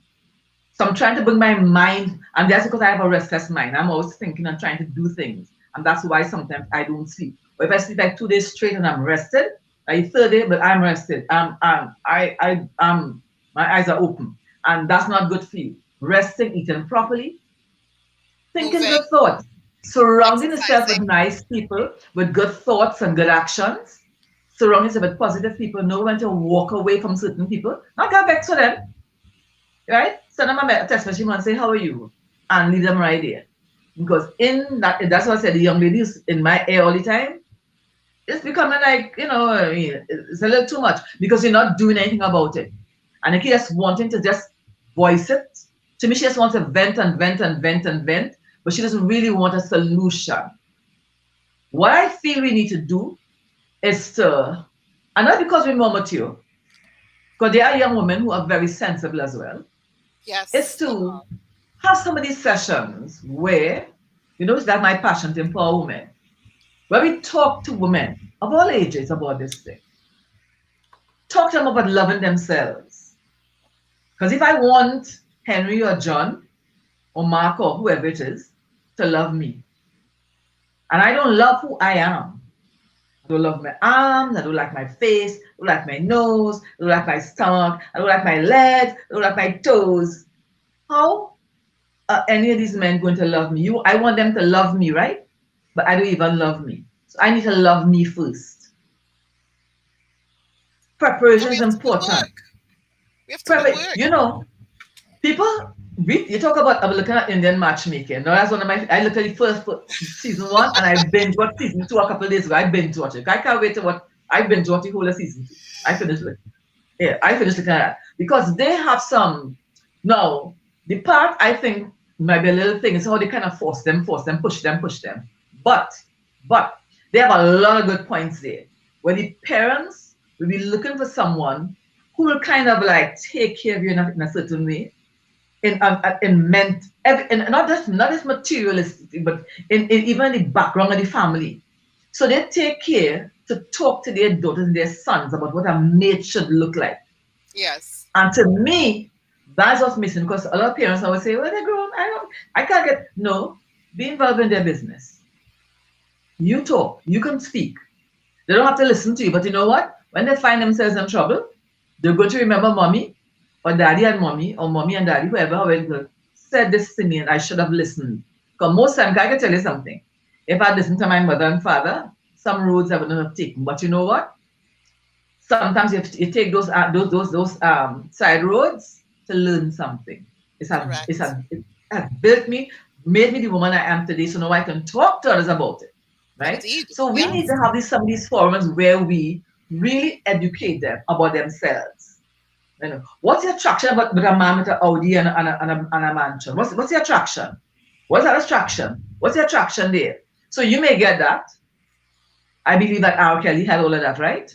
So I'm trying to bring my mind, and that's because I have a restless mind. I'm always thinking and trying to do things. And that's why sometimes I don't sleep. But if I sleep like 2 days straight and I'm rested, like third day, but I'm rested. My eyes are open. And that's not good for you. Resting, eating properly, thinking
Moving,
good thoughts, surrounding yourself with
exercising.
nice people with good thoughts and good actions, surround yourself with positive people, know when to walk away from certain people, not get back to them, right? Send them a text message and say, how are you? And leave them right there. Because in that's what I said, the young ladies in my ear all the time, it's becoming like, I mean, it's a little too much because you're not doing anything about it. And the kid just wanting to just voice it. To me, she just wants to vent and vent and vent and vent, but she doesn't really want a solution. What I feel we need to do is to, and not because we're more mature, because there are young women who are very sensible as well, is
Yes.
to have some of these sessions where, it's that my passion to empower women, where we talk to women of all ages about this thing. Talk to them about loving themselves. Because if I want Henry or John or Mark or whoever it is to love me, and I don't love who I am, I don't love my arms, I don't like my face, I don't like my nose, I don't like my stomach, I don't like my legs, I don't like my toes. How are any of these men going to love me? I want them to love me, right? But I don't even love me. So I need to love me first.
And
Preparation
we
is
have to do the
important.
work. We have to do the work.
People, you talk about, I'm looking at Indian matchmaking. Now, that's one of I looked at the first season one and I binge watched season two a couple of days ago. I binge watched it. I can't wait to watch, I binge watched the whole of season two. I finished looking at that. Because they have some, now, the part I think might be a little thing is how they kind of force them, push them, push them. But, but, they have a lot of good points there. Where the parents will be looking for someone who will kind of like take care of you in a certain way in meant and not just materialistic, but in even the background of the family. So they take care to talk to their daughters and their sons about what a mate should look like.
Yes.
And to me, that's what's missing because a lot of parents always say, "Well, they're grown. I can't get." No, be involved in their business. You talk. You can speak. They don't have to listen to you. But you know what? When they find themselves in trouble, they're going to remember mommy or daddy and mommy or mommy and daddy, whoever said this to me and I should have listened. Because most times, I can tell you something. If I listened to my mother and father, some roads I would not have taken. But you know what? Sometimes you take those side roads to learn something.
Correct.
It has built me, made me the woman I am today. So now I can talk to others about it, right?
Indeed.
So we need
Yes.
to have some of these forums where we really educate them about themselves. You know, what's the attraction about with a man with an Audi and a mansion? What's the attraction? What's that attraction? What's the attraction there? So you may get that. I believe that R. Kelly had all of that, right?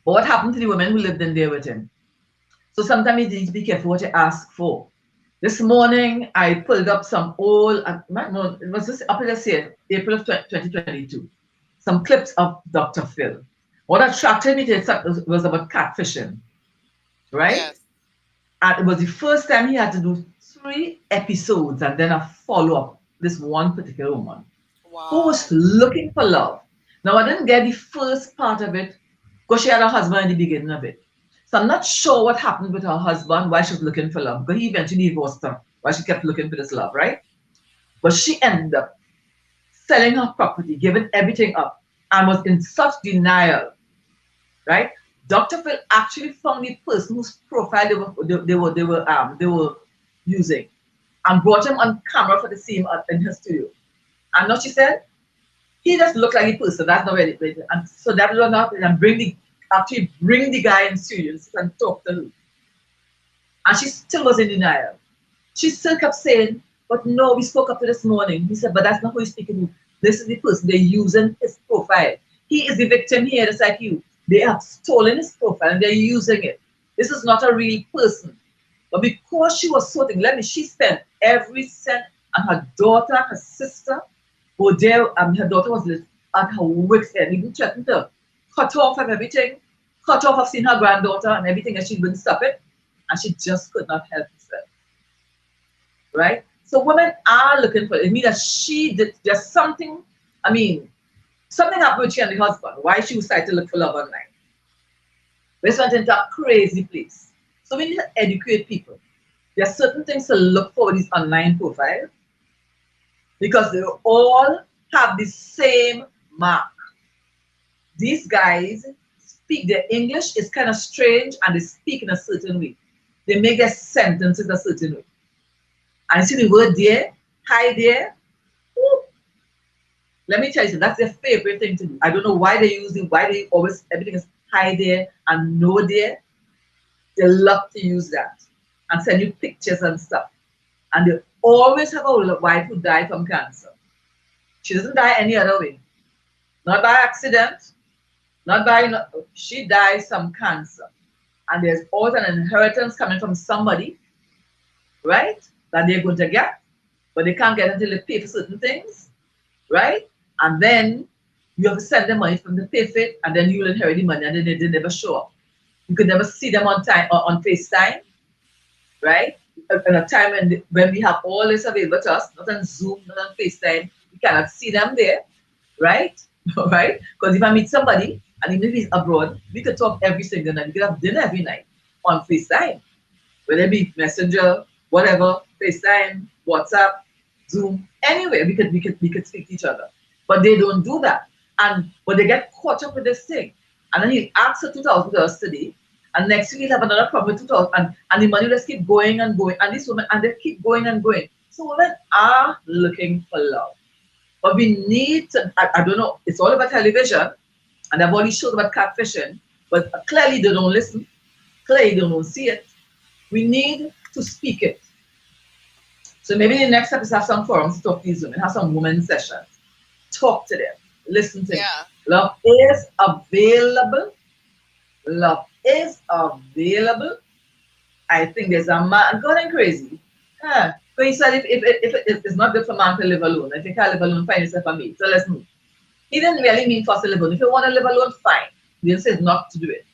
But what happened to the women who lived in there with him? So sometimes you need to be careful what you ask for. This morning, I pulled up some old, no, it was just up in this year, April of 2022, some clips of Dr. Phil. What attracted me to it was about catfishing, right?
Yes.
And it was the first time he had to do 3 episodes and then a follow up. This one particular woman who was
Wow.
looking for love. Now, I didn't get the first part of it because she had a husband in the beginning of it. So I'm not sure what happened with her husband, why she was looking for love, because he eventually divorced her, why she kept looking for this love, right? But she ended up selling her property, giving everything up, and was in such denial, right? Dr. Phil actually found the person whose profile they were using and brought him on camera for the scene in her studio. And what she said, he just looked like a person. That's not really it. And so that was not and bring the guy in studio and talk to him. And she still was in denial. She still kept saying, but no, we spoke up to this morning. He said, but that's not who he's speaking to. This is the person. They're using his profile. He is the victim here, just like you. They have stolen his profile and they're using it. This is not a real person. But because she was sorting, she spent every cent, and her daughter, her sister, were there, her daughter was at her wits' end, even threatened to cut off of everything, cut off of seeing her granddaughter and everything, and she wouldn't stop it. And she just could not help herself. Right? So women are looking for it. It means that she did there's something, I mean, something happened with she and the husband. Why she decided to look for love online. This went into a crazy place. So we need to educate people. There are certain things to look for with these online profiles because they all have the same mark. These guys speak, their English is kind of strange and they speak in a certain way. They make their sentences a certain way. And you see the word there, hi there. Ooh. Let me tell you, that's their favorite thing to do. I don't know why they use it, why they always, everything is hi there and no there. They love to use that and send you pictures and stuff. And they always have a wife who died from cancer. She doesn't die any other way. Not by accident, not by, she dies from cancer. And there's always an inheritance coming from somebody, right? That they're going to get, but they can't get until they pay for certain things, right? And then you have to send them money from the pay for it, and then you'll inherit the money, and then they never show up. You could never see them on time or on FaceTime, right? In a time when we have all this available to us, not on Zoom, not on FaceTime, we cannot see them there, right? Right? Because if I meet somebody, and even if he's abroad, we could talk every single night. We could have dinner every night on FaceTime, whether it be Messenger, whatever, FaceTime, WhatsApp, Zoom, anyway, we could speak to each other. But they don't do that. But they get caught up with this thing. And then he'll ask for $2,000 today, and next week he'll have another problem with 2,000, and the money will just keep going and going. And these women, and they keep going and going. So women are looking for love. But we need to, I don't know, it's all about television, and I've already showed about catfishing, but clearly they don't listen. Clearly they don't see it. We need to speak it. So maybe in the next episode, have some forums to talk to these women, have some women sessions. Talk to them, listen to them.
Yeah.
Love is available. Love is available. I think there's a man going crazy. Yeah. But he said if it's not good for man to live alone, if you can't live alone, find yourself a mate. So let's move. He didn't really mean for us to live alone. If you want to live alone, fine. He didn't say not to do it.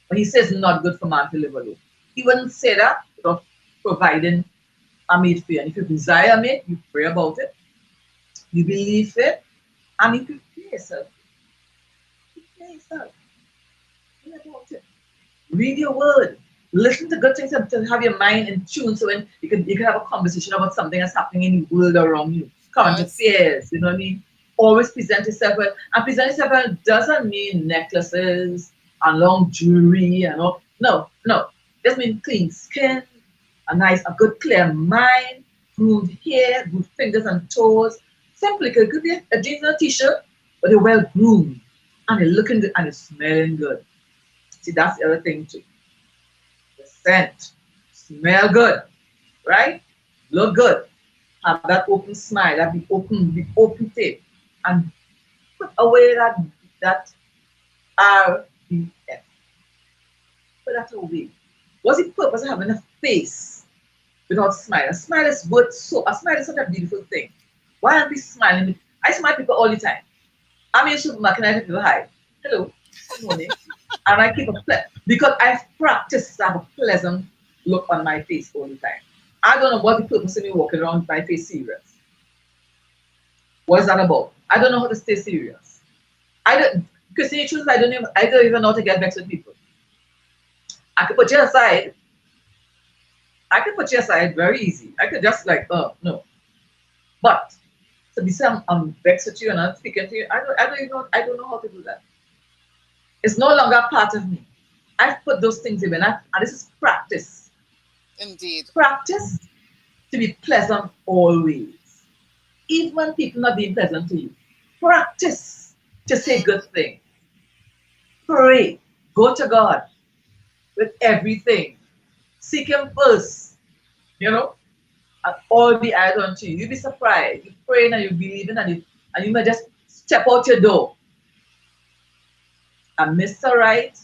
But he says not good for man to live alone. He wouldn't say that without providing a mate for you. And if you desire a mate, you pray about it, you believe it, and you prepare yourself. Prepare yourself. Pray about it. Read your word. Listen to good things to have your mind in tune so when you can have a conversation about something that's happening in the world around you. Current affairs, you know what I mean? Always present yourself well. And present yourself well doesn't mean necklaces and long jewelry and all. No. Just mean clean skin, a good clear mind, groomed hair, good fingers and toes. Simply, it could be a jeans and a t-shirt, but they're well groomed. and you're looking good and you're smelling good. See, that's the other thing too. The scent. Smell good, right? Look good. Have that open smile, that be open tape. And put away that RBF. Put that away. What's the purpose of having a face without smile? A smile is worth so a smile is such a beautiful thing. Why aren't we smiling? I smile at people all the time. I'm in the supermarket and I tell people hi. Hello, good morning. And I keep because I've practiced to have a pleasant look on my face all the time. I don't know what the purpose of me walking around with my face serious. What is that about? I don't know how to stay serious. I don't because the truth is I don't even know how to get vexed with people. I could put you aside. I could put you aside very easy. I could just like, oh no. But to be saying I'm vexed with you and I'm speaking to you, I don't know how to do that. It's no longer part of me. I've put those things in and this is practice.
Indeed.
Practice to be pleasant always. Even when people not being pleasant to you. Practice to say good things. Pray. Go to God with everything. Seek Him first. You know, and all be added unto you. You'll be surprised. You praying and you believing and you may just step out your door. And Mr. Right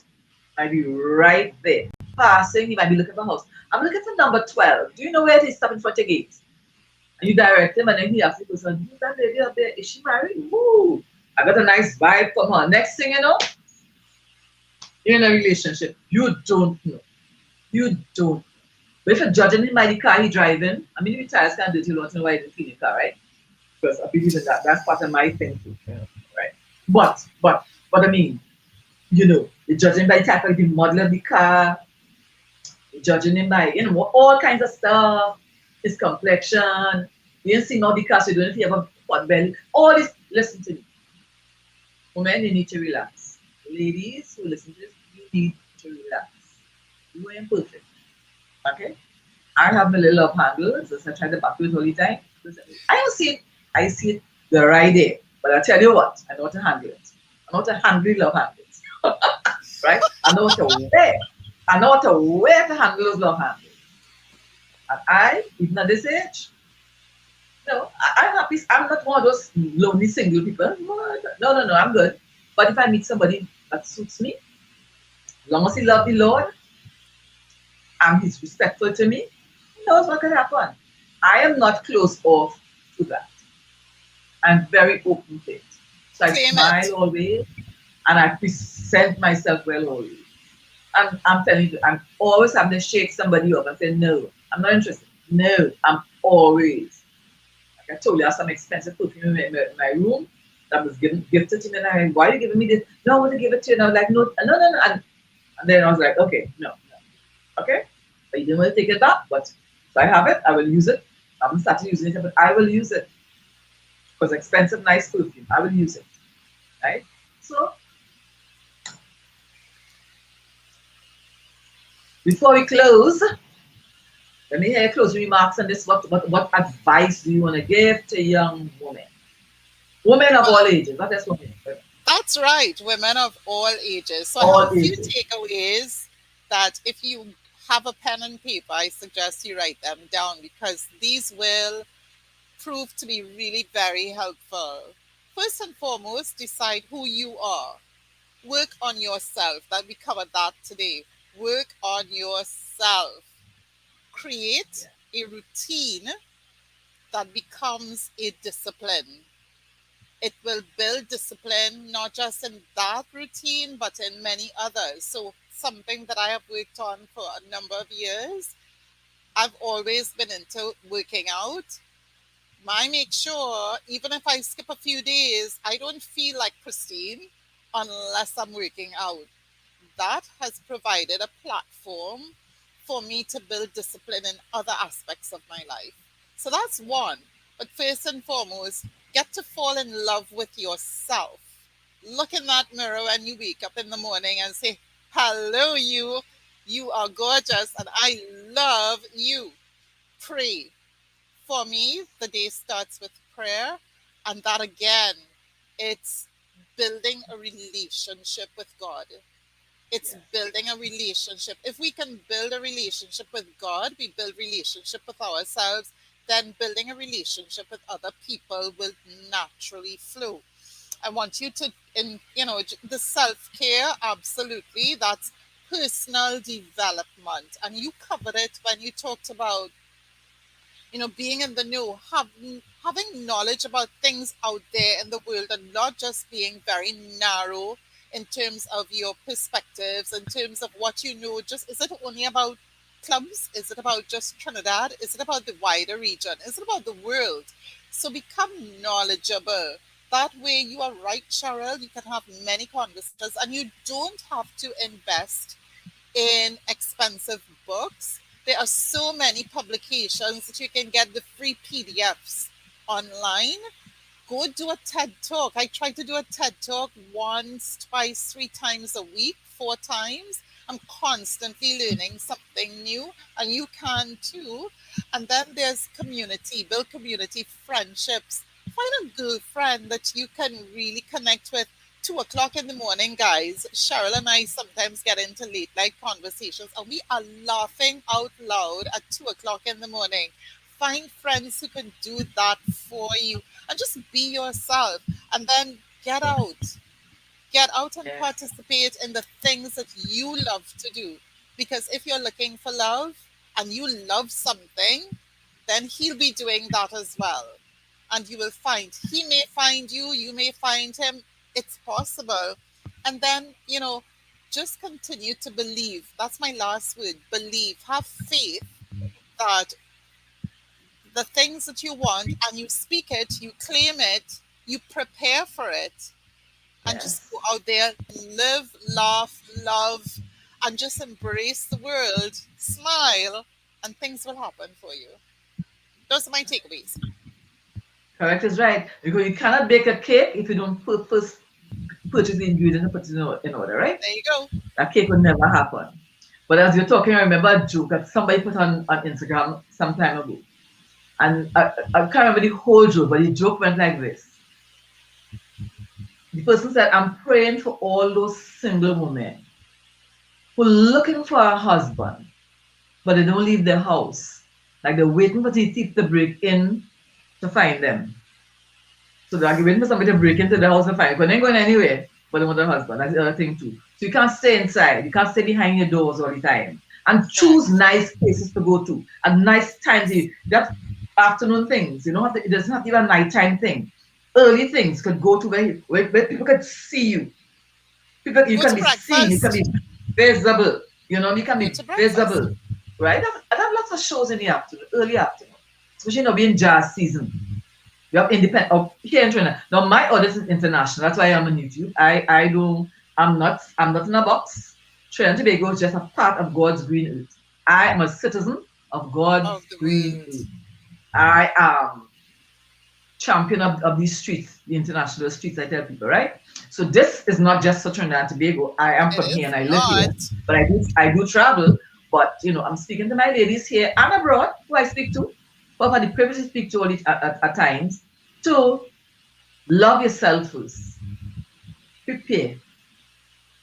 might be right there. Passing, he might be looking for a house. I'm looking for number 12. Do you know where it is? Stop in front of your gate. And you direct him and then he asks the person, who's that lady up there? Is she married? Woo! I got a nice vibe from her. Next thing you know, you're in a relationship. You don't know. You don't. But if you're judging him by the car he driving, I mean, if your tires can't do it, you want to know why he didn't clean your car, right? Because I believe in that. That's part of my thing too, right? But I mean, you know, you're judging by the type of the model of the car, you're judging him by, you know, all kinds of stuff, his complexion, you didn't see no the car, so you don't know if you have a pot belly. All this, listen to me. Women, you need to relax. Ladies who listen to this, you need to relax. You ain't perfect. Okay? I have my little love handles, as I try to back with all the time. I don't see it, I see it the right day. But I tell you what, I know how to handle it. I know how to handle love handles. Right? I know how to wear. I know how to wear to handle those love handles. And I, even at this age, no, I'm happy. I'm not one of those lonely single people. No, I'm good. But if I meet somebody that suits me, as long as he loves the Lord and he's respectful to me, he knows what can happen. I am not closed off to that. I'm very open to it. So I
Claim it.
smile always and I present myself well always. And I'm telling you, I'm always having to shake somebody up and say, no, I'm not interested. No, I'm always. Like I told you, I have some expensive perfume in my room that was gifted to me. And I went, why are you giving me this? No, I want to give it to you. And I was like, no. And then I was like, okay, no. Okay? But you didn't want to take it back. But so I have it. I will use it. I haven't started using it, but I will use it. Because expensive, nice perfume. I will use it. Right? So before we close, let me hear your closing remarks on this. What advice do you want to give to young women? Women of all
Well,
ages, not just women, but
that's right, women of all ages. So I have
all
a few
ages.
takeaways that if you have a pen and paper, I suggest you write them down because these will prove to be really very helpful. First and foremost, decide who you are. Work on yourself. That we covered that today. Work on yourself. Create
Yeah.
a routine that becomes a discipline. It will build discipline not just in that routine but in many others. So something that I have worked on for a number of years, I've always been into working out. I make sure even if I skip a few days, I don't feel like pristine unless I'm working out. That has provided a platform for me to build discipline in other aspects of my life. So that's one. But first and foremost, get to fall in love with yourself. Look in that mirror when you wake up in the morning and say, hello, you. You are gorgeous and I love you. Pray. For me, the day starts with prayer. And that again, it's building a relationship with God. It's
Yes.
building a relationship. If we can build a relationship with God, we build relationship with ourselves, then building a relationship with other people will naturally flow. I want you to, the self care, absolutely. That's personal development. And you covered it when you talked about, being in the know, having knowledge about things out there in the world and not just being very narrow in terms of your perspectives, in terms of what you know. Just, is it only about clubs? Is it about just Trinidad? Is it about the wider region? Is it about the world? So become knowledgeable. That way, you are right, Cheryl. You can have many conversations and you don't have to invest in expensive books. There are so many publications that you can get the free PDFs online. Go do a TED talk. I try to do a TED talk once, twice, 3 times a week, 4 times. I'm constantly learning something new, and you can too. And then there's community, build community, friendships. Find a girlfriend that you can really connect with. 2 o'clock in the morning, guys. Cheryl and I sometimes get into late night conversations, and we are laughing out loud at 2 o'clock in the morning. Find friends who can do that for you and just be yourself, and then get out and
Yes.
participate in the things that you love to do. Because if you're looking for love and you love something, then he'll be doing that as well. And you will find, he may find you, you may find him. It's possible. And then, just continue to believe. That's my last word, believe. Have faith that the things that you want, and you speak it, you claim it, you prepare for it, and just
Yes.
go out there, live, laugh, love, and just embrace the world, smile, and things will happen for you. Those are my takeaways.
Correct is right. Because you cannot bake a cake if you don't first purchase the ingredients and put it in order, right?
There you go.
That cake would never happen. But as you're talking, I remember a joke that somebody put on Instagram some time ago. And I can't remember the whole joke, but the joke went like this. The person said, I'm praying for all those single women who are looking for a husband, but they don't leave their house. Like they're waiting for the thief to break in to find them. So they're waiting for somebody to break into the house and find them. But they ain't going anywhere but they want a husband. That's the other thing too. So you can't stay inside. You can't stay behind your doors all the time. And choose
Correct.
nice places to go to. And nice times. That afternoon things. You don't have to, it doesn't have to be a nighttime thing. Early things could go to where people could see you. People, you
Go
can
to
be seen, you can
breakfast.
be visible. You can
Go
be
to breakfast.
visible. Right? I have lots of shows in the afternoon, early afternoon. Especially now being jazz season. We have independent here in Trinidad. Now my audience is international. That's why I'm on YouTube. I'm not in a box. Trinidad and Tobago is just a part of God's green earth. I am a citizen of God's
Of the
green
world.
earth. I am champion of these streets, the international streets, I tell people, right? So this is not just for Trinidad and Tobago. I am
It
from here
is
and I live here,
not.
but I do travel. But I'm speaking to my ladies here and abroad who I speak to, who I've had the privilege to speak to all at times, to love yourself first. Prepare.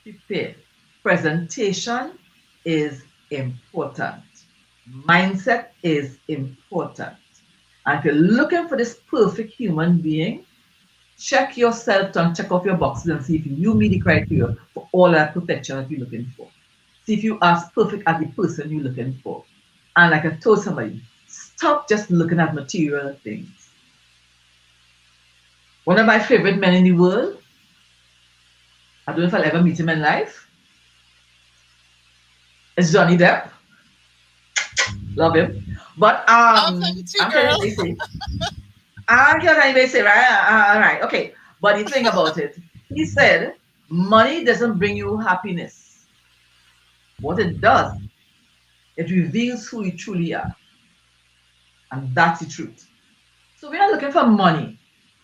Prepare. Presentation is important. Mindset is important. And if you're looking for this perfect human being, check yourself and check off your boxes and see if you meet the criteria for all that perfection that you're looking for. See if you are perfect as the person you're looking for. And like I told somebody, stop just looking at material things. One of my favorite men in the world, I don't know if I'll ever meet him in life, is Johnny Depp. Love him. But
Love him too,
I'm telling
girl.
you, say, I'm telling you, say, right, all right, okay. But the thing about it, he said, money doesn't bring you happiness. What it does, it reveals who you truly are. And that's the truth. So we're not looking for money.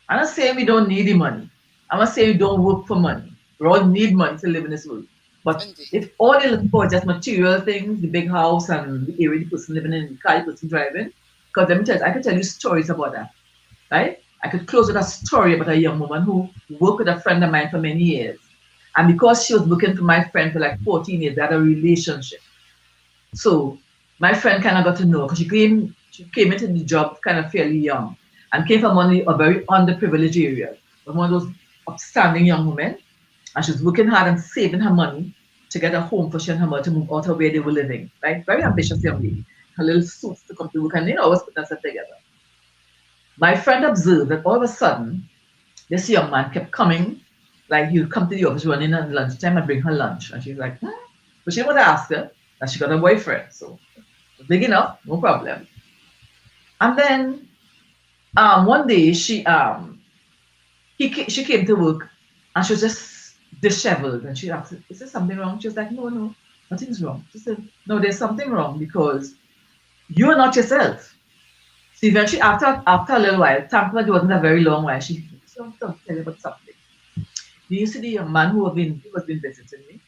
I'm not saying we don't need the money. I'm not saying we don't work for money. We all need money to live in this world. But
Indeed.
if all you're looking for is just material things, the big house and the area the person living in, the car the person driving, because let me tell you, I can tell you stories about that, right? I could close with a story about a young woman who worked with a friend of mine for many years. And because she was working for my friend for like 14 years, they had a relationship. So my friend kind of got to know because she came into the job kind of fairly young and came from a very underprivileged area. But one of those upstanding young women. And she was working hard and saving her money to get a home for she and her mother to move out of where they were living. Right? Very ambitious young lady. Her little suits to come to work and always put herself together. My friend observed that all of a sudden, this young man kept coming, like he would come to the office running at lunchtime and bring her lunch. And she's like, hmm. But she would ask her that she got a boyfriend. So big enough, no problem. And then one day she came to work and she was just disheveled and she asked, is there something wrong? She was like, no, nothing's wrong. She said, no, there's something wrong because you're not yourself. So eventually, after a little while, thankfully it wasn't a very long while, she said, tell you about something. You see the young man who has been visiting me?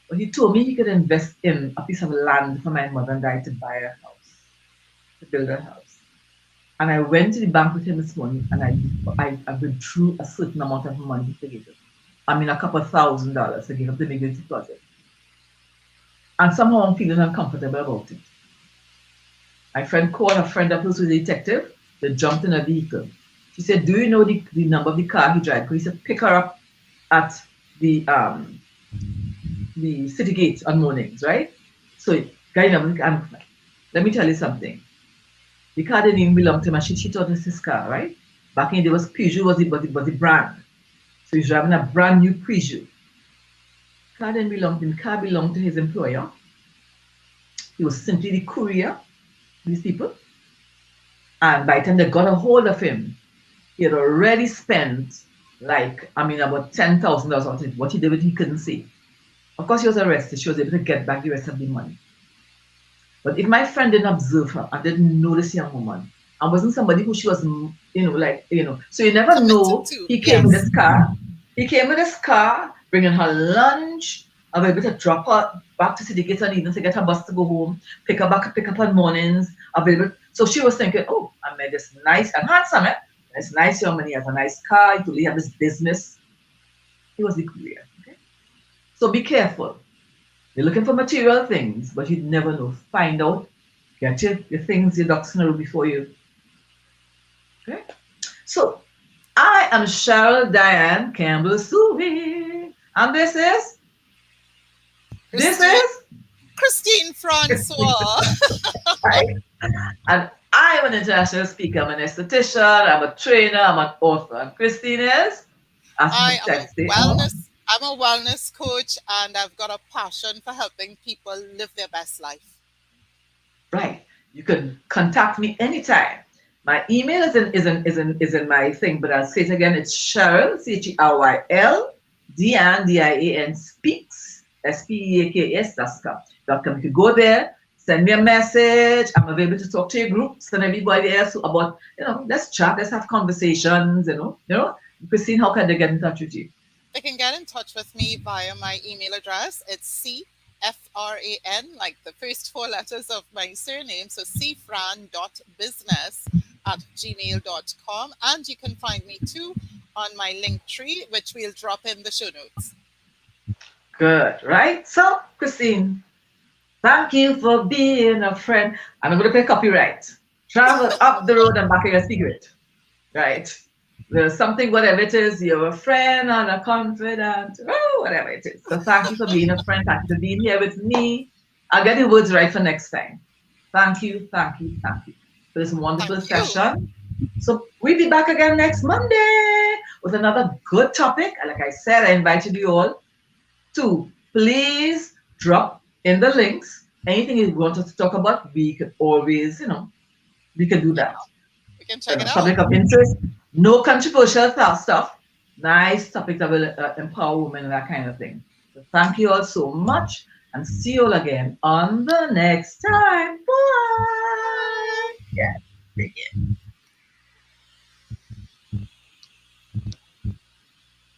Well, he told me he could invest in a piece of land for my mother and I to buy a house, to build a house. And I went to the bank with him this morning and I withdrew a certain amount of money to give him. I mean, a couple of $1,000 to give him the biggest deposit. And somehow I'm feeling uncomfortable about it. My friend called a friend of hers who's a detective. They jumped in a vehicle. She said, do you know the number of the car he drives? Because he said, pick her up at the city gate on mornings, right? So, let me tell you something. The car didn't even belong to him, and she thought it was his car, right? Back in the day, was Peugeot was the brand. So he's driving a brand new Peugeot. The car didn't belong to him. The car belonged to his employer. He was simply the courier. These people, and by the time they got a hold of him, he had already spent about $10,000 on it. What he did with it, he couldn't see. Of course, he was arrested. She was able to get back the rest of the money. But if my friend didn't observe her, I didn't know this young woman, and wasn't somebody who she was, so you never know. He came with this car. He came with this car, bringing her lunch. I was able to drop her back to City Gate and even to get her bus to go home, pick up on mornings. Available. So she was thinking, oh, I met this nice and handsome, this nice young man. He has a nice car. He really have this business. He was the courier. Okay? So be careful. You're looking for material things, but you never know. Find out. Get your things, your ducks in a row before you. Okay? So I am Cheryl Diane Campbell Suvi, and this is
Christine Francois.
Right. And I'm an international speaker. I'm an esthetician. I'm a trainer. I'm an author. And Christine is?
I'm a wellness coach, and I've got a passion for helping people live their best life.
Right. You can contact me anytime. My email is in my thing, but I'll say it again. It's Cheryl, CHERYL, Diane, DIAN, speaks, SPEAKS.com. You can go there, send me a message. I'm available to talk to your groups and everybody else about, let's chat, let's have conversations, Christine, how can they get in touch with you?
They can get in touch with me via my email address. It's CFRAN, like the first four letters of my surname. So cfran.business@gmail.com. And you can find me too on my Linktree, which we'll drop in the show notes.
Good, right? So, Christine, thank you for being a friend. And I'm going to play copyright. Travel up the road and back in your secret. Right? There's something, whatever it is, you're a friend and a confidant, whatever it is. So thank you for being a friend. Thank you for being here with me. I'll get the words right for next time. Thank you for this wonderful session. So we'll be back again next Monday with another good topic. And like I said, I invited you all to please drop in the links. Anything you want us to talk about, we could always, we can do that.
We can check it out.
Topic of interest. No controversial stuff. Nice topic that will empower women and that kind of thing. So thank you all so much and see you all again on the next time. Bye. Yeah.